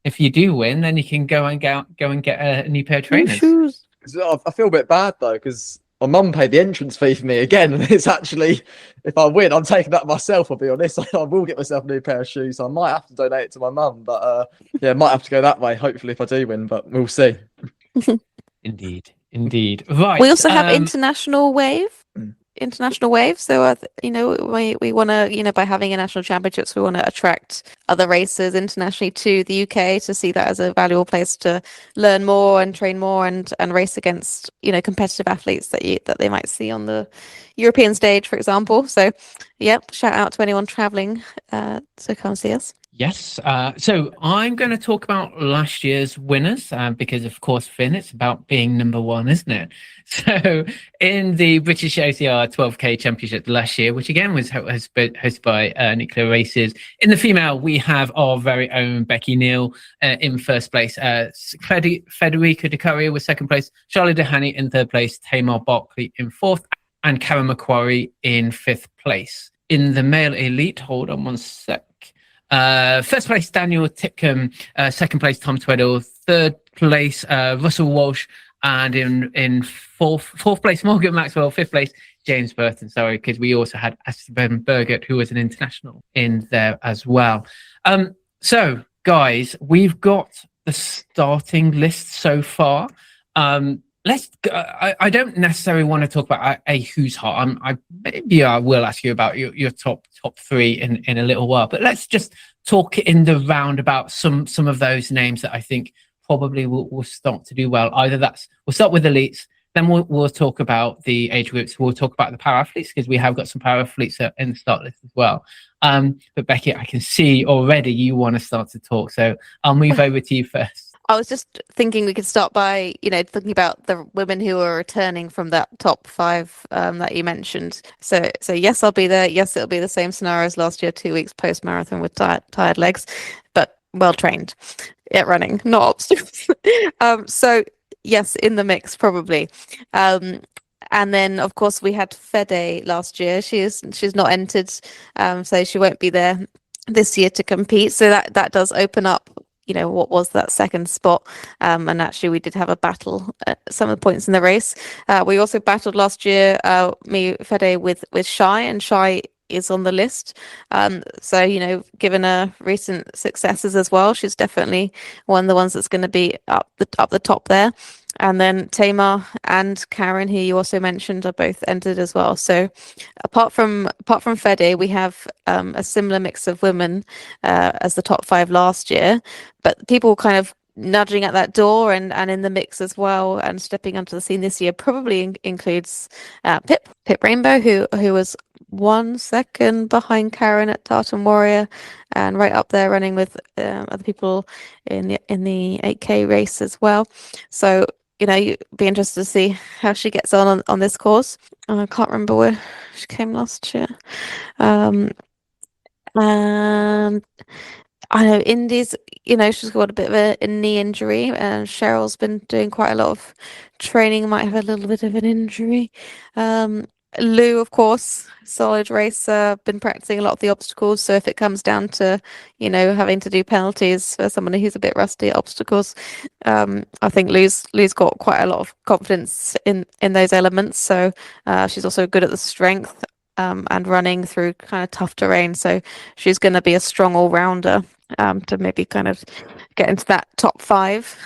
do win, then you can go and get a new pair of trainers. Shoes. I feel a bit bad though, because my mum paid the entrance fee for me again, and it's actually, if I win, I'm taking that myself. I'll be honest, I will get myself a new pair of shoes. So I might have to donate it to my mum, but yeah, might have to go that way. Hopefully, if I do win, but we'll see. Indeed. Right. We also have international wave. So we want to, by having a national championships, we want to attract other racers internationally to the UK to see that as a valuable place to learn more and train more and race against competitive athletes that they might see on the European stage, for example. So shout out to anyone traveling to come see us. Yes. So I'm going to talk about last year's winners, because, of course, Finn, it's about being number one, isn't it? So in the British OCR 12K Championship last year, which again was hosted by Nuclear Races, in the female, we have our very own Becky Neal in first place. Federica Di Caria was second place. Charlotte Dehany in third place. Tamar Barkley in fourth. And Karen Macquarie in fifth place. In the male elite, hold on one sec. First place, Daniel Tipcombe. Second place, Tom Tweddle. Third place, Russell Walsh. And in fourth place, Morgan Maxwell. Fifth place, James Burton. Sorry, because we also had Aspen Bergert, who was an international, in there as well. So, guys, we've got the starting list so far. I don't necessarily want to talk about a who's hot. Maybe I will ask you about your top three in a little while. But let's just talk in the round about some of those names that I think probably will start to do well. We'll start with elites, then we'll talk about the age groups. We'll talk about the para athletes, because we have got some para athletes in the start list as well. But Becky, I can see already you want to start to talk, so I'll move over to you first. I was just thinking we could start by, thinking about the women who are returning from that top 5 that you mentioned. So yes, I'll be there. Yes, it'll be the same scenario as last year, 2 weeks post-marathon with tired legs, but well-trained at running, not obstacles. So yes, in the mix, probably. And then, of course, we had Fede last year. She's not entered, so she won't be there this year to compete. So that does open up what was that second spot. And actually, we did have a battle at some of the points in the race. We also battled last year, me, Fede, with Shy, and Shy is on the list. So, given her recent successes as well, she's definitely one of the ones that's going to be up the top there. And then Tamar and Karen, who you also mentioned, are both entered as well. So apart from Fede, we have a similar mix of women as the top 5 last year, but people kind of nudging at that door and in the mix as well, and stepping onto the scene this year probably includes Pip Rainbow, who was 1 second behind Karen at Tartan Warrior, and right up there running with other people in the 8K race as well. So you'd be interested to see how she gets on this course. I can't remember where she came last year. And I know Indy's, she's got a bit of a knee injury, and Cheryl's been doing quite a lot of training, might have a little bit of an injury. Lou, of course, solid racer, been practicing a lot of the obstacles. So if it comes down to, having to do penalties for someone who's a bit rusty at obstacles, I think Lou's got quite a lot of confidence in those elements. So she's also good at the strength and running through kind of tough terrain. So she's going to be a strong all-rounder to maybe kind of get into that top 5.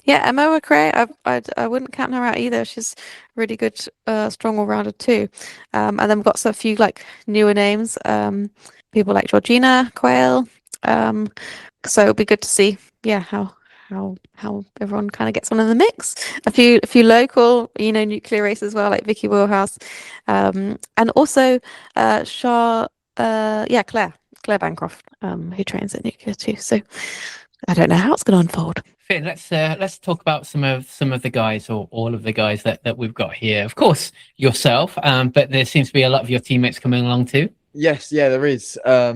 Yeah, Emma McRae, I wouldn't count her out either. She's really good, strong all-rounder too. And then we've got a few like newer names, people like Georgina Quayle. So it'll be good to see, how everyone kind of gets on in the mix. A few local, nuclear races as well, like Vicky Wheelhouse, and also Claire Bancroft, who trains at nuclear too. So I don't know how it's going to unfold. Finn, let's talk about some of the guys, or all of the guys that we've got here. Of course, yourself, but there seems to be a lot of your teammates coming along too. Yes, yeah, there is. I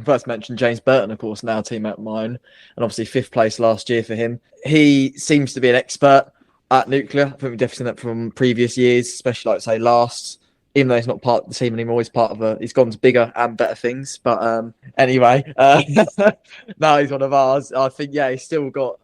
first mentioned James Burton, of course, now teammate of mine, and obviously 5th place last year for him. He seems to be an expert at nuclear. I think we've definitely seen that from previous years, especially like say last. Even though he's not part of the team anymore, he's gone to bigger and better things. But anyway, now he's one of ours. I think, he's still got,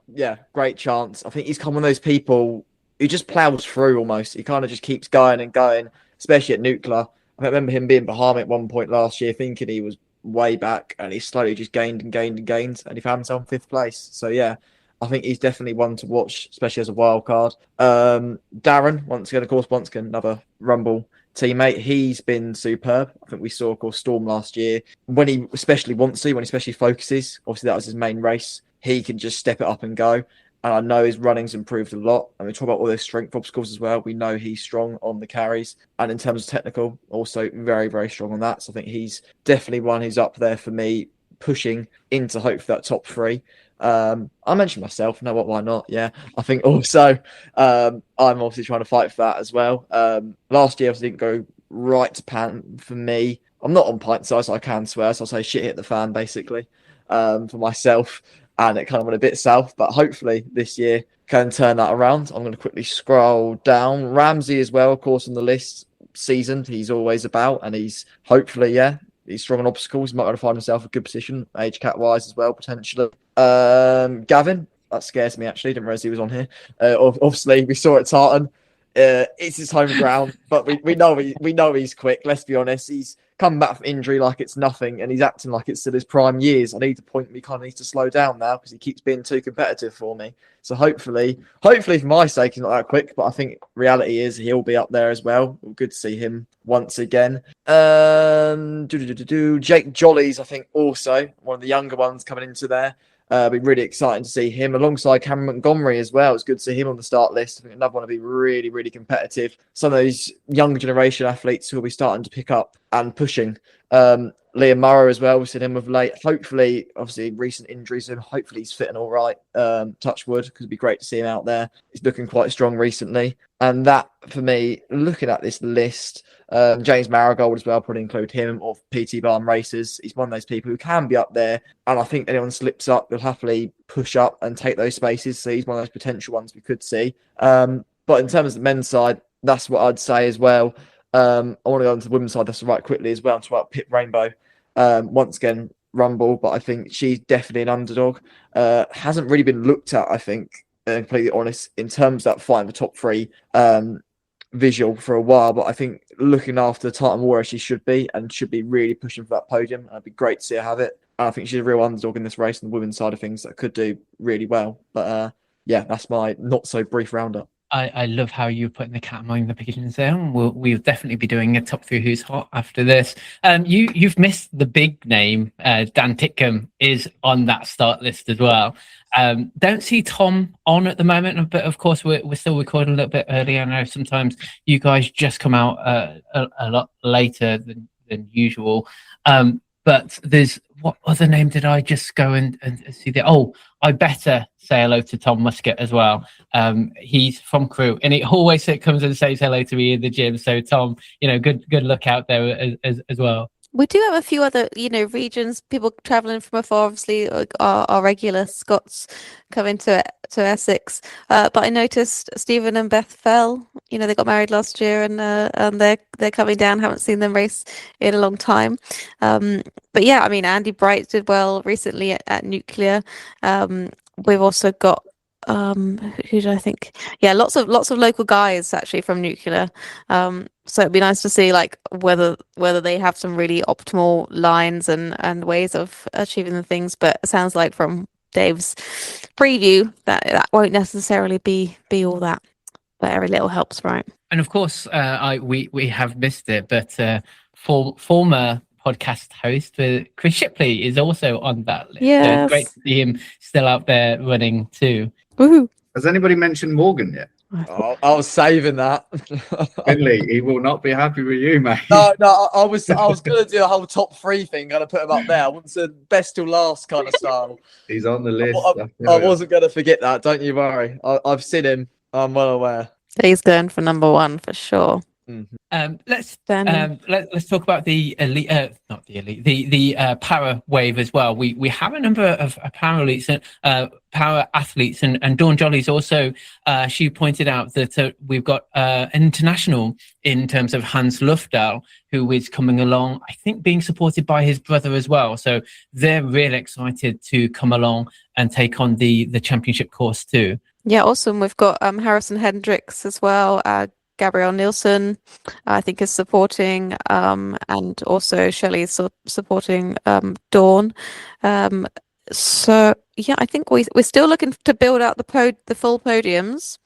great chance. I think he's one of those people who just plows through almost. He kind of just keeps going and going, especially at nuclear. I remember him being behind me at one point last year, thinking he was way back, and he slowly just gained and gained and gained, and he found himself in 5th place. So, I think he's definitely one to watch, especially as a wild card. Darren, once again, another Rumble teammate. He's been superb. I think we saw, of course, Storm last year. When he especially wants to, when he especially focuses, obviously that was his main race, he can just step it up and go. And I know his running's improved a lot. And we talk about all those strength obstacles as well. We know he's strong on the carries. And in terms of technical, also very, very strong on that. So I think he's definitely one who's up there for me, pushing into hope for that top 3. I mentioned myself. No, why not? Yeah, I think also I'm obviously trying to fight for that as well. Last year, obviously didn't go right to pan for me. I'm not on pint size, so I can swear. So I'll say shit hit the fan basically for myself, and it kind of went a bit south. But hopefully this year can turn that around. I'm going to quickly scroll down. Ramsey as well, of course, on the list. Seasoned, he's always about, and he's hopefully he's strong on obstacles. He might be able to find himself a good position, age cat wise as well, potentially. Gavin, that scares me actually. Didn't realize he was on here. Obviously, we saw it at Tartan. It's his home ground, but we know he's quick. Let's be honest. He's come back from injury like it's nothing, and he's acting like it's still his prime years. I need to point me kind of needs to slow down now because he keeps being too competitive for me. So hopefully for my sake, he's not that quick. But I think reality is he'll be up there as well. Good to see him once again. Jake Jolly's, I think, also one of the younger ones coming into there. Be really exciting to see him alongside Cameron Montgomery as well. It's good to see him on the start list. I think another one to be really, really competitive. Some of those younger generation athletes who will be starting to pick up and pushing. Liam Murrow as well. We've seen him of late. Hopefully, obviously, recent injuries. And hopefully, he's fitting all right. Touch wood, because it'd be great to see him out there. He's looking quite strong recently. And that, for me, looking at this list, James Marigold as well, probably include him, or PT Barn Racers. He's one of those people who can be up there. And I think anyone slips up, they'll happily push up and take those spaces. So he's one of those potential ones we could see. But in terms of the men's side, that's what I'd say as well. I want to go on to the women's side. That's right quickly as well. And talk about Pip Rainbow. Once again, Rumble, but I think she's definitely an underdog. Hasn't really been looked at, I think, completely honest, in terms of that fighting the top three visual for a while. But I think looking after the Titan Warrior, she should be really pushing for that podium. And it'd be great to see her have it. And I think she's a real underdog in this race on the women's side of things that could do really well. But yeah, that's my not so brief roundup. I love how you're putting the cat among the pigeons there. We'll definitely be doing a top 3 who's hot after this. You've missed the big name. Dan Titcombe is on that start list as well. Don't see Tom on at the moment, but of course we're still recording a little bit early. I know sometimes you guys just come out a lot later than usual. But there's, what other name did I just go and see there? Oh, I better say hello to Tom Muscat as well. He's from Crewe, and he always comes and says hello to me in the gym. So Tom, good look out there as well. We do have a few other, regions, people travelling from afar, obviously, our regular Scots coming to Essex. But I noticed Stephen and Beth Fell, they got married last year and they're coming down. Haven't seen them race in a long time. But yeah, I mean, Andy Bright did well recently at Nuclear. We've also got who did I think? Yeah, lots of local guys actually from Nuclear. So it'd be nice to see like whether they have some really optimal lines and ways of achieving the things. But it sounds like from Dave's preview that won't necessarily be all that. But every little helps, right? And of course, we have missed it, but former podcast host Chris Shipley is also on that list. Yes. So great to see him still out there running too. Woohoo! Has anybody mentioned Morgan yet? Oh, I was saving that. Finley, he will not be happy with you, mate. No, I was gonna do a whole top 3 thing, gonna put him up there. I want to best till last kind of style. He's on the list. I wasn't gonna forget that. Don't you worry. I've seen him. I'm well aware. He's going for number 1 for sure. Mm-hmm. Let's talk about the elite, not the elite, the para wave as well. We have a number of para elites and para athletes, and Dawn Jolly's also. She pointed out that we've got an international in terms of Hans Lufdal, who is coming along. I think being supported by his brother as well. So they're really excited to come along and take on the championship course too. Yeah, awesome. We've got Harrison Hendricks as well. Gabrielle Nielsen, I think, is supporting, and also Shelley is supporting Dawn. So yeah, I think we're still looking to build out the full podiums.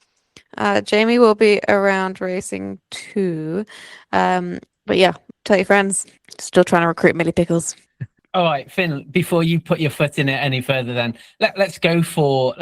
Jamie will be around racing too, but yeah, tell your friends. Still trying to recruit Millie Pickles. All right, Finn, before you put your foot in it any further, then let's go for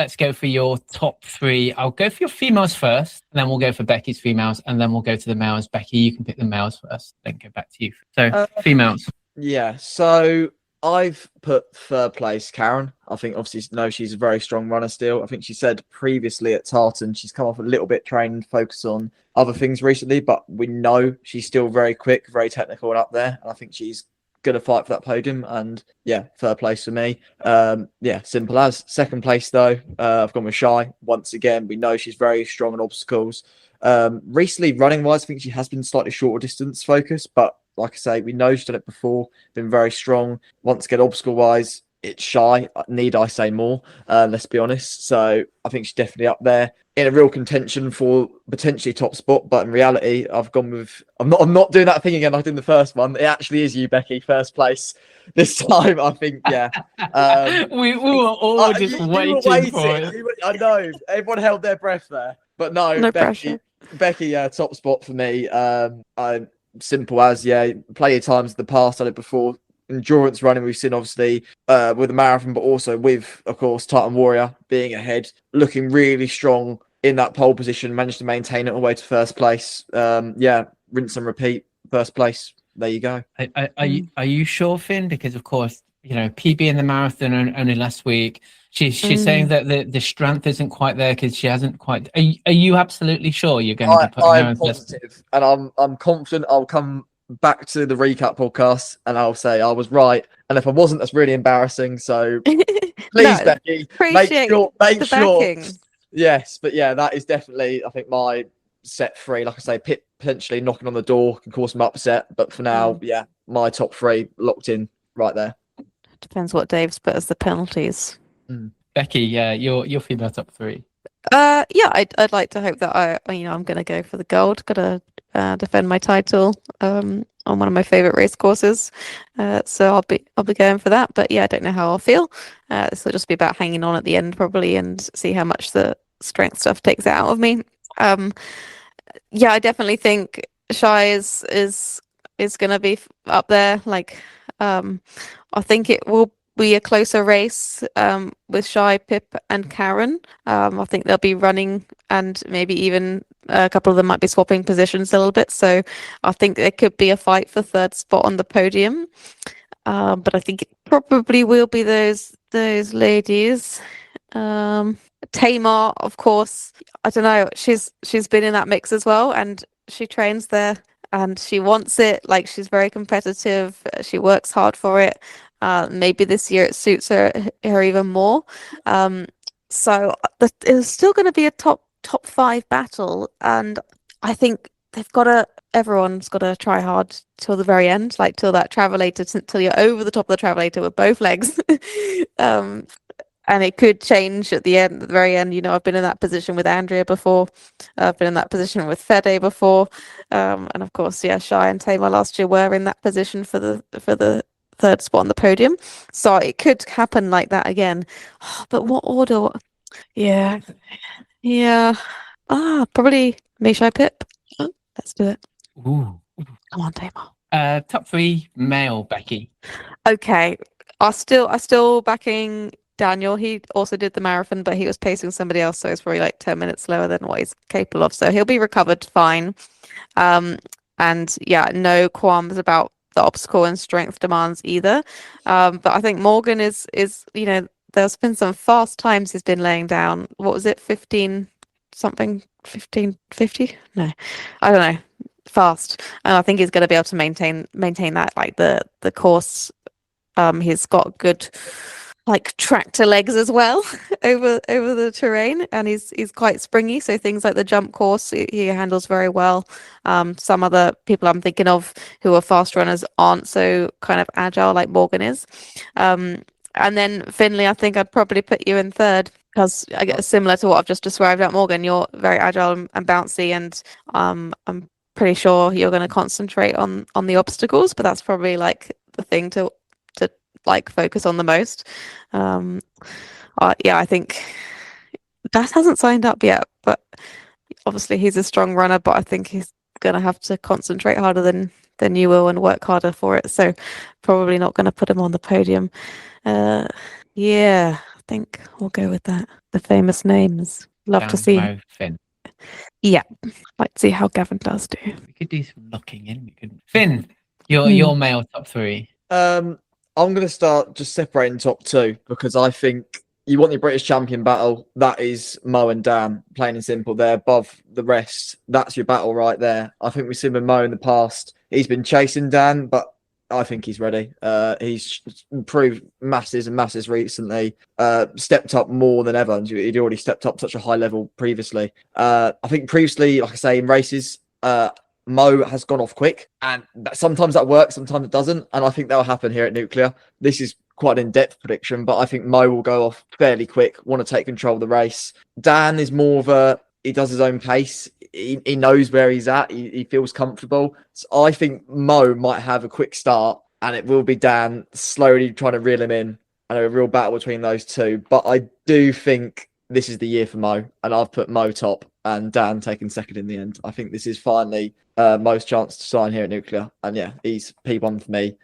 your top 3. I'll go for your females first, and then we'll go for Becky's females, and then we'll go to the males. Becky, you can pick the males first, then go back to you. So females. Yeah, so I've put 3rd place Karen. I think obviously she's a very strong runner still. I think she said previously at Tartan she's come off a little bit trained, focused on other things recently, but we know she's still very quick, very technical and up there. And I think she's going to fight for that podium, and yeah, 3rd place for me. Yeah, simple as. 2nd place though, I've gone with Shy once again. We know she's very strong on obstacles. Recently, running wise, I think she has been slightly shorter distance focused, but like I say, we know she's done it before, been very strong. Once again, obstacle wise, it's Shy. Need I say more? Let's be honest. So I think she's definitely up there in a real contention for potentially top spot. But in reality, I've gone with. I'm not doing that thing again like I did in the first one. It actually is you, Becky, 1st place this time. I think, yeah. We were all just waiting for it. I know everyone held their breath there, but no Becky, top spot for me. I'm simple as plenty of times in the past done it before. Endurance running we've seen obviously with the marathon, but also with, of course, Titan Warrior being ahead, looking really strong in that pole position, managed to maintain it all the way to 1st place. Rinse and repeat, 1st place. There you go. Are you sure, Finn? Because of course, PB in the marathon only last week. She's saying that the strength isn't quite there because she hasn't quite. Are you absolutely sure you're going to be putting her I'm positive, and I'm confident I'll come back to the recap podcast and I'll say I was right, and if I wasn't, that's really embarrassing. So please, Becky, make sure. Backing. Yes, but yeah, that is definitely, I think, my set 3. Like I say, Pip potentially knocking on the door can cause some upset, but for now, yeah, my top 3 locked in right there. depends what Dave's put as the penalties. Becky, your female top three. Yeah, I'd like to hope that I'm going to go for the gold. Got to defend my title on one of my favorite race courses. So I'll be going for that. But yeah, I don't know how I'll feel. This will just be about hanging on at the end probably, and see how much the strength stuff takes it out of me. Yeah, I definitely think Shy is going to be up there. Like, I think it will be a closer race with Shy, Pip, and Karen. I think they'll be running, and maybe even a couple of them might be swapping positions a little bit. So I think there could be a fight for third spot on the podium. But I think it probably will be those ladies. Tamar, of course. I don't know. She's been in that mix as well, and she trains there, and she wants it. Like, she's very competitive. She works hard for it. Maybe this year it suits her even more. So it's still going to be a top 5 battle, and I think everyone's got to try hard till the very end, like till that travelator, till you're over the top of the travelator with both legs. And it could change at the very end. You know, I've been in that position with Andrea before. I've been in that position with Fede before. And of course, yeah, Shy and Tamar last year were in that position for the third spot on the podium. So it could happen like that again. But what order? Yeah. Probably me, Shy, Pip. Let's do it. Ooh. Come on, Tamar. Top 3 male, Becky. Okay. I still backing Daniel. He also did the marathon, but he was pacing somebody else, so it's probably like 10 minutes slower than what he's capable of. So he'll be recovered fine. And yeah, no qualms about the obstacle and strength demands either. But I think Morgan is there's been some fast times he's been laying down. What was it, 15 something, 15:50? No, I don't know. Fast, and I think he's going to be able to maintain that, like the course. He's got good, like, tractor legs as well over the terrain, and he's quite springy. So things like the jump course, he handles very well. Some other people I'm thinking of who are fast runners aren't so kind of agile like Morgan is. And then Finley, I think I'd probably put you in third, because I get similar to what I've just described about Morgan. You're very agile and bouncy, and I'm pretty sure you're going to concentrate on the obstacles, but that's probably like the thing to like focus on the most. Yeah, I think that hasn't signed up yet, but obviously he's a strong runner, but I think he's going to have to concentrate harder than you will and work harder for it. So probably not going to put him on the podium. Yeah, I think we'll go with that. The famous names. Love to see. Finn. Yeah, like to see how Gavin does do. We could do some locking in. Finn, your male top 3. I'm going to start just separating top 2, because I think you want your British champion battle. That is Mo and Dan, plain and simple. They're above the rest. That's your battle right there. I think we've seen with Mo in the past. He's been chasing Dan, but I think he's ready. He's improved masses and masses recently. Stepped up more than ever. He'd already stepped up such a high level previously. I think previously, like I say, in races, Mo has gone off quick, and sometimes that works, sometimes it doesn't. And I think that'll happen here at Nuclear. This is quite an in-depth prediction, but I think Mo will go off fairly quick, want to take control of the race. Dan is more of he does his own pace. He knows where he's at. He feels comfortable. So I think Mo might have a quick start, and it will be Dan slowly trying to reel him in, and a real battle between those two. But I do think this is the year for Mo, and I've put Mo top and Dan taking second in the end. I think this is finally Mo's chance to sign here at Nuclear. And yeah, he's P1 for me.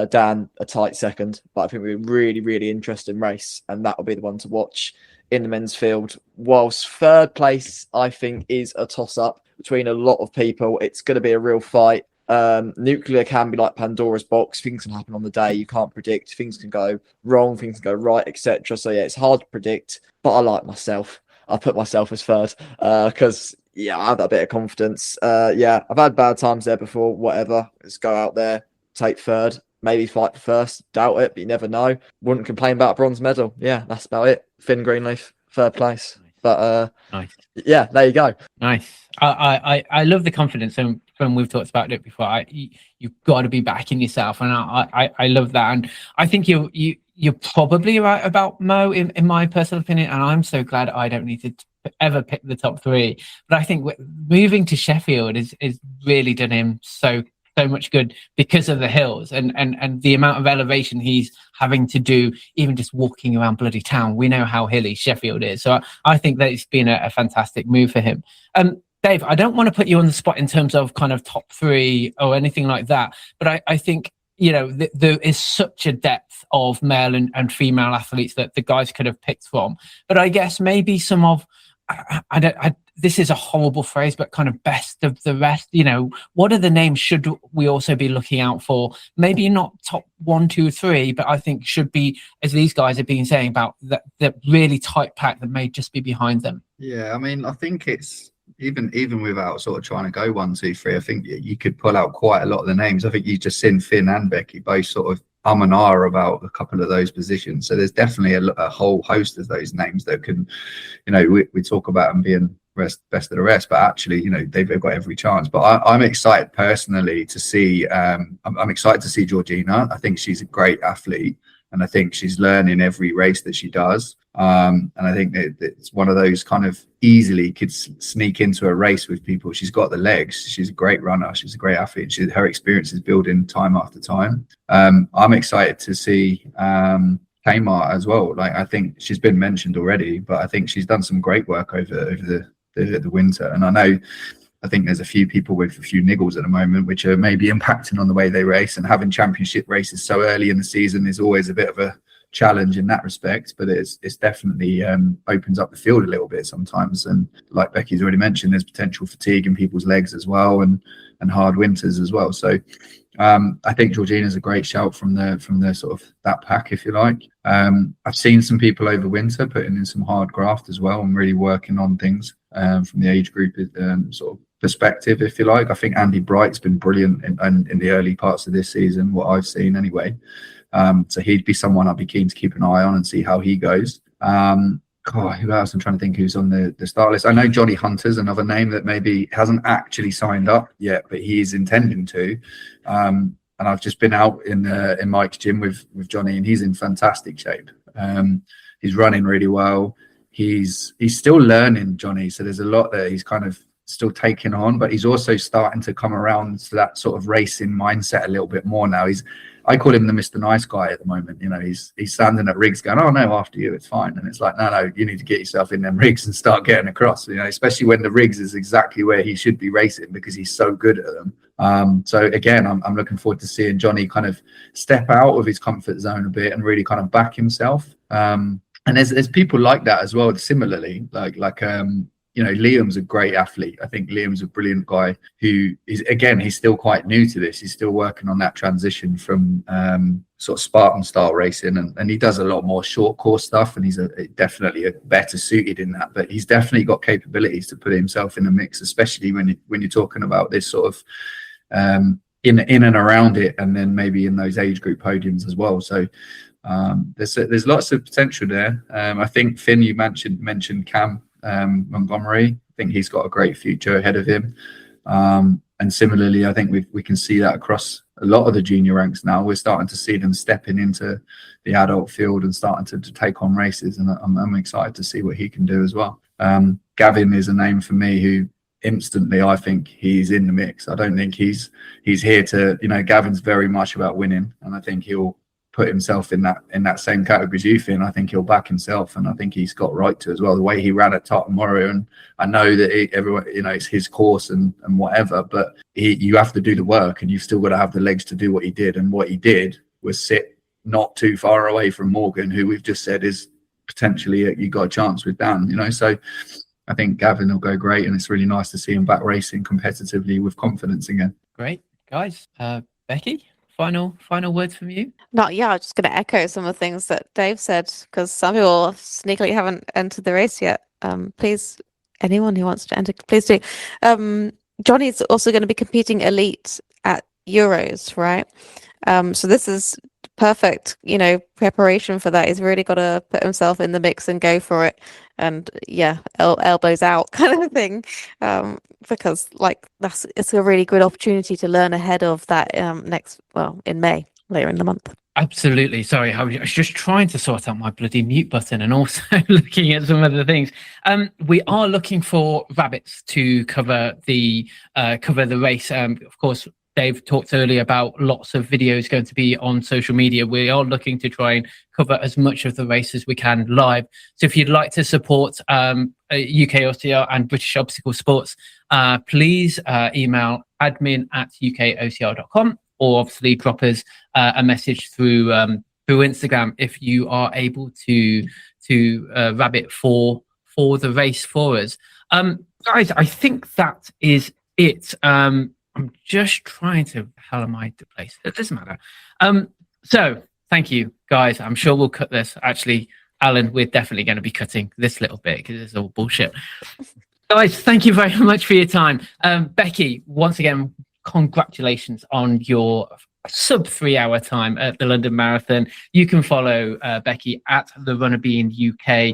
Dan, a tight second, but I think we're really, really interesting race, and that will be the one to watch in the men's field. Whilst third place, I think, is a toss-up between a lot of people. It's going to be a real fight. Nuclear can be like Pandora's box. Things can happen on the day. You can't predict. Things can go wrong. Things can go right, etc. So yeah, it's hard to predict, but I like myself. I put myself as third because yeah, I have that bit of confidence. Yeah, I've had bad times there before. Whatever, let's go out there, take third, maybe fight for first. Doubt it, but you never know. Wouldn't complain about a bronze medal. Yeah, that's about it. Finn Greenleaf, third place. But nice. Yeah, there you go. Nice. I love the confidence. And and we've talked about it before. You've got to be backing yourself, and I love that. And I think you're probably right about Mo in my personal opinion, and I'm so glad I don't need to ever pick the top three. But I think moving to Sheffield is really done him so much good because of the hills and the amount of elevation he's having to do, even just walking around bloody town. We know how hilly Sheffield is, so I think that it's been a fantastic move for him. Dave, I don't want to put you on the spot in terms of kind of top three or anything like that, but I think, you know, there is such a depth of male and female athletes that the guys could have picked from. But I guess maybe some of, this is a horrible phrase, but kind of best of the rest, you know, what are the names should we also be looking out for? Maybe not top 1, 2, 3, but I think should be, as these guys have been saying, about the really tight pack that may just be behind them. Yeah, I mean, I think it's, even without sort of trying to go 1, 2, 3, I think you could pull out quite a lot of the names. I think you just seen Finn and Becky both sort of and ah about a couple of those positions. So there's definitely a whole host of those names that can, you know, we talk about them being best of the rest, but actually, you know, they've got every chance. But I'm excited personally to see. I'm excited to see Georgina. I think she's a great athlete, and I think she's learning every race that she does. And I think that it's one of those kind of easily could sneak into a race with people. She's got the legs. She's a great runner. She's a great athlete. Her experience is building time after time. I'm excited to see Kmart as well. Like, I think she's been mentioned already, but I think she's done some great work over the winter. And I think there's a few people with a few niggles at the moment, which are maybe impacting on the way they race. And having championship races so early in the season is always a bit of a challenge in that respect, but it's definitely opens up the field a little bit sometimes. And like Becky's already mentioned, there's potential fatigue in people's legs as well, and hard winters as well. So I think Georgina's a great shout from the sort of that pack, if you like. I've seen some people over winter putting in some hard graft as well and really working on things from the age group sort of perspective, if you like. I think Andy Bright's been brilliant in the early parts of this season, what I've seen anyway. So he'd be someone I'd be keen to keep an eye on and see how he goes. Who else? I'm trying to think who's on the start list. I know Johnny Hunter's another name that maybe hasn't actually signed up yet, but he's intending to. And I've just been out in Mike's gym with Johnny, and he's in fantastic shape. He's running really well. He's still learning, Johnny. So there's a lot that he's kind of still taking on, but he's also starting to come around to that sort of racing mindset a little bit more now. I call him the Mr. Nice Guy at the moment. You know, he's standing at rigs going, "Oh no, after you, it's fine." And it's like, no, you need to get yourself in them rigs and start getting across. You know, especially when the rigs is exactly where he should be racing because he's so good at them. So again, I'm looking forward to seeing Johnny kind of step out of his comfort zone a bit and really kind of back himself. And there's people like that as well. Similarly, like you know, Liam's a great athlete. I think Liam's a brilliant guy who is, again, he's still quite new to this. He's still working on that transition from sort of Spartan style racing, and he does a lot more short course stuff, and he's definitely a better suited in that. But he's definitely got capabilities to put himself in the mix, especially when you're talking about this sort of in and around it, and then maybe in those age group podiums as well. So there's lots of potential there. I think Finn, you mentioned Cam Montgomery. I think he's got a great future ahead of him. And similarly, I think we can see that across a lot of the junior ranks now. We're starting to see them stepping into the adult field and starting to take on races, and I'm excited to see what he can do as well. Gavin is a name for me who instantly I think he's in the mix. I don't think he's here to, you know, Gavin's very much about winning, and I think he'll put himself in that same category as you, Finn. I think he'll back himself, and I think he's got right to as well. The way he ran at Tartan Warrior, and I know that everyone, you know, it's his course and whatever, but you have to do the work, and you've still got to have the legs to do what he did. And what he did was sit not too far away from Morgan, who we've just said is potentially you got a chance with Dan. You know, so I think Gavin will go great, and it's really nice to see him back racing competitively with confidence again. Great, guys. Becky, final words from you? I'm just going to echo some of the things that Dave said, because some people sneakily haven't entered the race yet. Please, anyone who wants to enter, please do. Johnny's also going to be competing elite at Euros, right? So this is perfect, you know, preparation for that. He's really got to put himself in the mix and go for it. and elbows out kind of thing, because like it's a really good opportunity to learn ahead of that in May, later in the month. Absolutely. Sorry, I was just trying to sort out my bloody mute button and also looking at some other things. We are looking for rabbits to cover the race. Of course, Dave talked earlier about lots of videos going to be on social media. We are looking to try and cover as much of the race as we can live. So if you'd like to support UK OCR and British Obstacle Sports, please email admin@ukocr.com, or obviously drop us a message through Instagram if you are able to rabbit for the race for us. Guys, I think that is it. I'm just trying to, how am I to place? It doesn't matter. So thank you, guys. I'm sure we'll cut this. Actually, Alan, we're definitely going to be cutting this little bit because it's all bullshit. Guys, thank you very much for your time. Becky, once again, congratulations on your sub 3 hour time at the London Marathon. You can follow Becky at the Runner Being UK.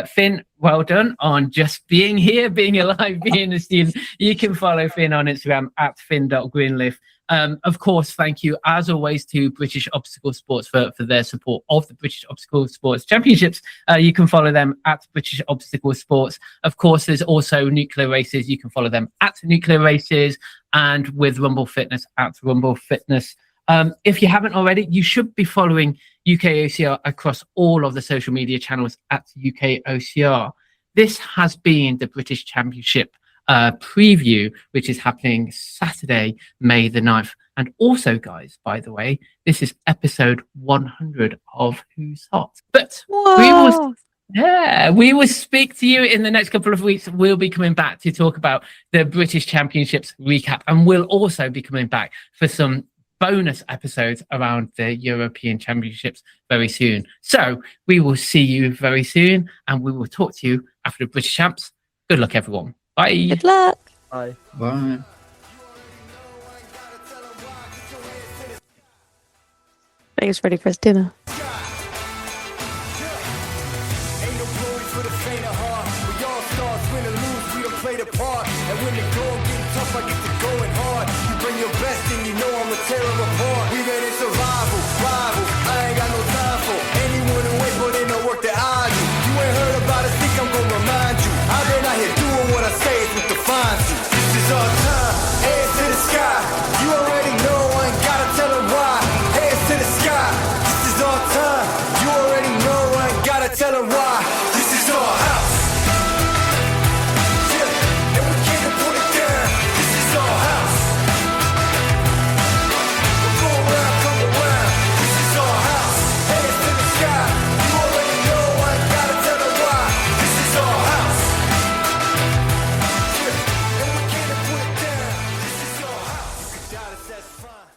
Finn, well done on just being here, being alive, being a student. You can follow Finn on Instagram at finn.greenleaf. Of course, thank you as always to British Obstacle Sports for their support of the British Obstacle Sports Championships. You can follow them at British Obstacle Sports. Of course, there's also Nuclear Races. You can follow them at Nuclear Races, and with Rumble Fitness at Rumble Fitness. If you haven't already, you should be following UK OCR across all of the social media channels at UK OCR. This has been the British Championship preview, which is happening Saturday, May the 9th. And also, guys, by the way, this is episode 100 of Who's Hot. But we will speak to you in the next couple of weeks. We'll be coming back to talk about the British Championships recap, and we'll also be coming back for some bonus episodes around the European Championships very soon. So we will see you very soon, and we will talk to you after the British Champs. Good luck, everyone. Bye. Good luck. Bye. Bye. Thanks, ready for his dinner. This is our time, hands to the sky. You already know, I ain't gotta tell them why. Hands to the sky. This is our time. You already know, I ain't gotta tell them why. This is our house. Yeah, and we can't put it down. This is our house. We go around, come around. This is our house. Hands to the sky. You already know, I ain't gotta tell them why. This is our house. That's fine.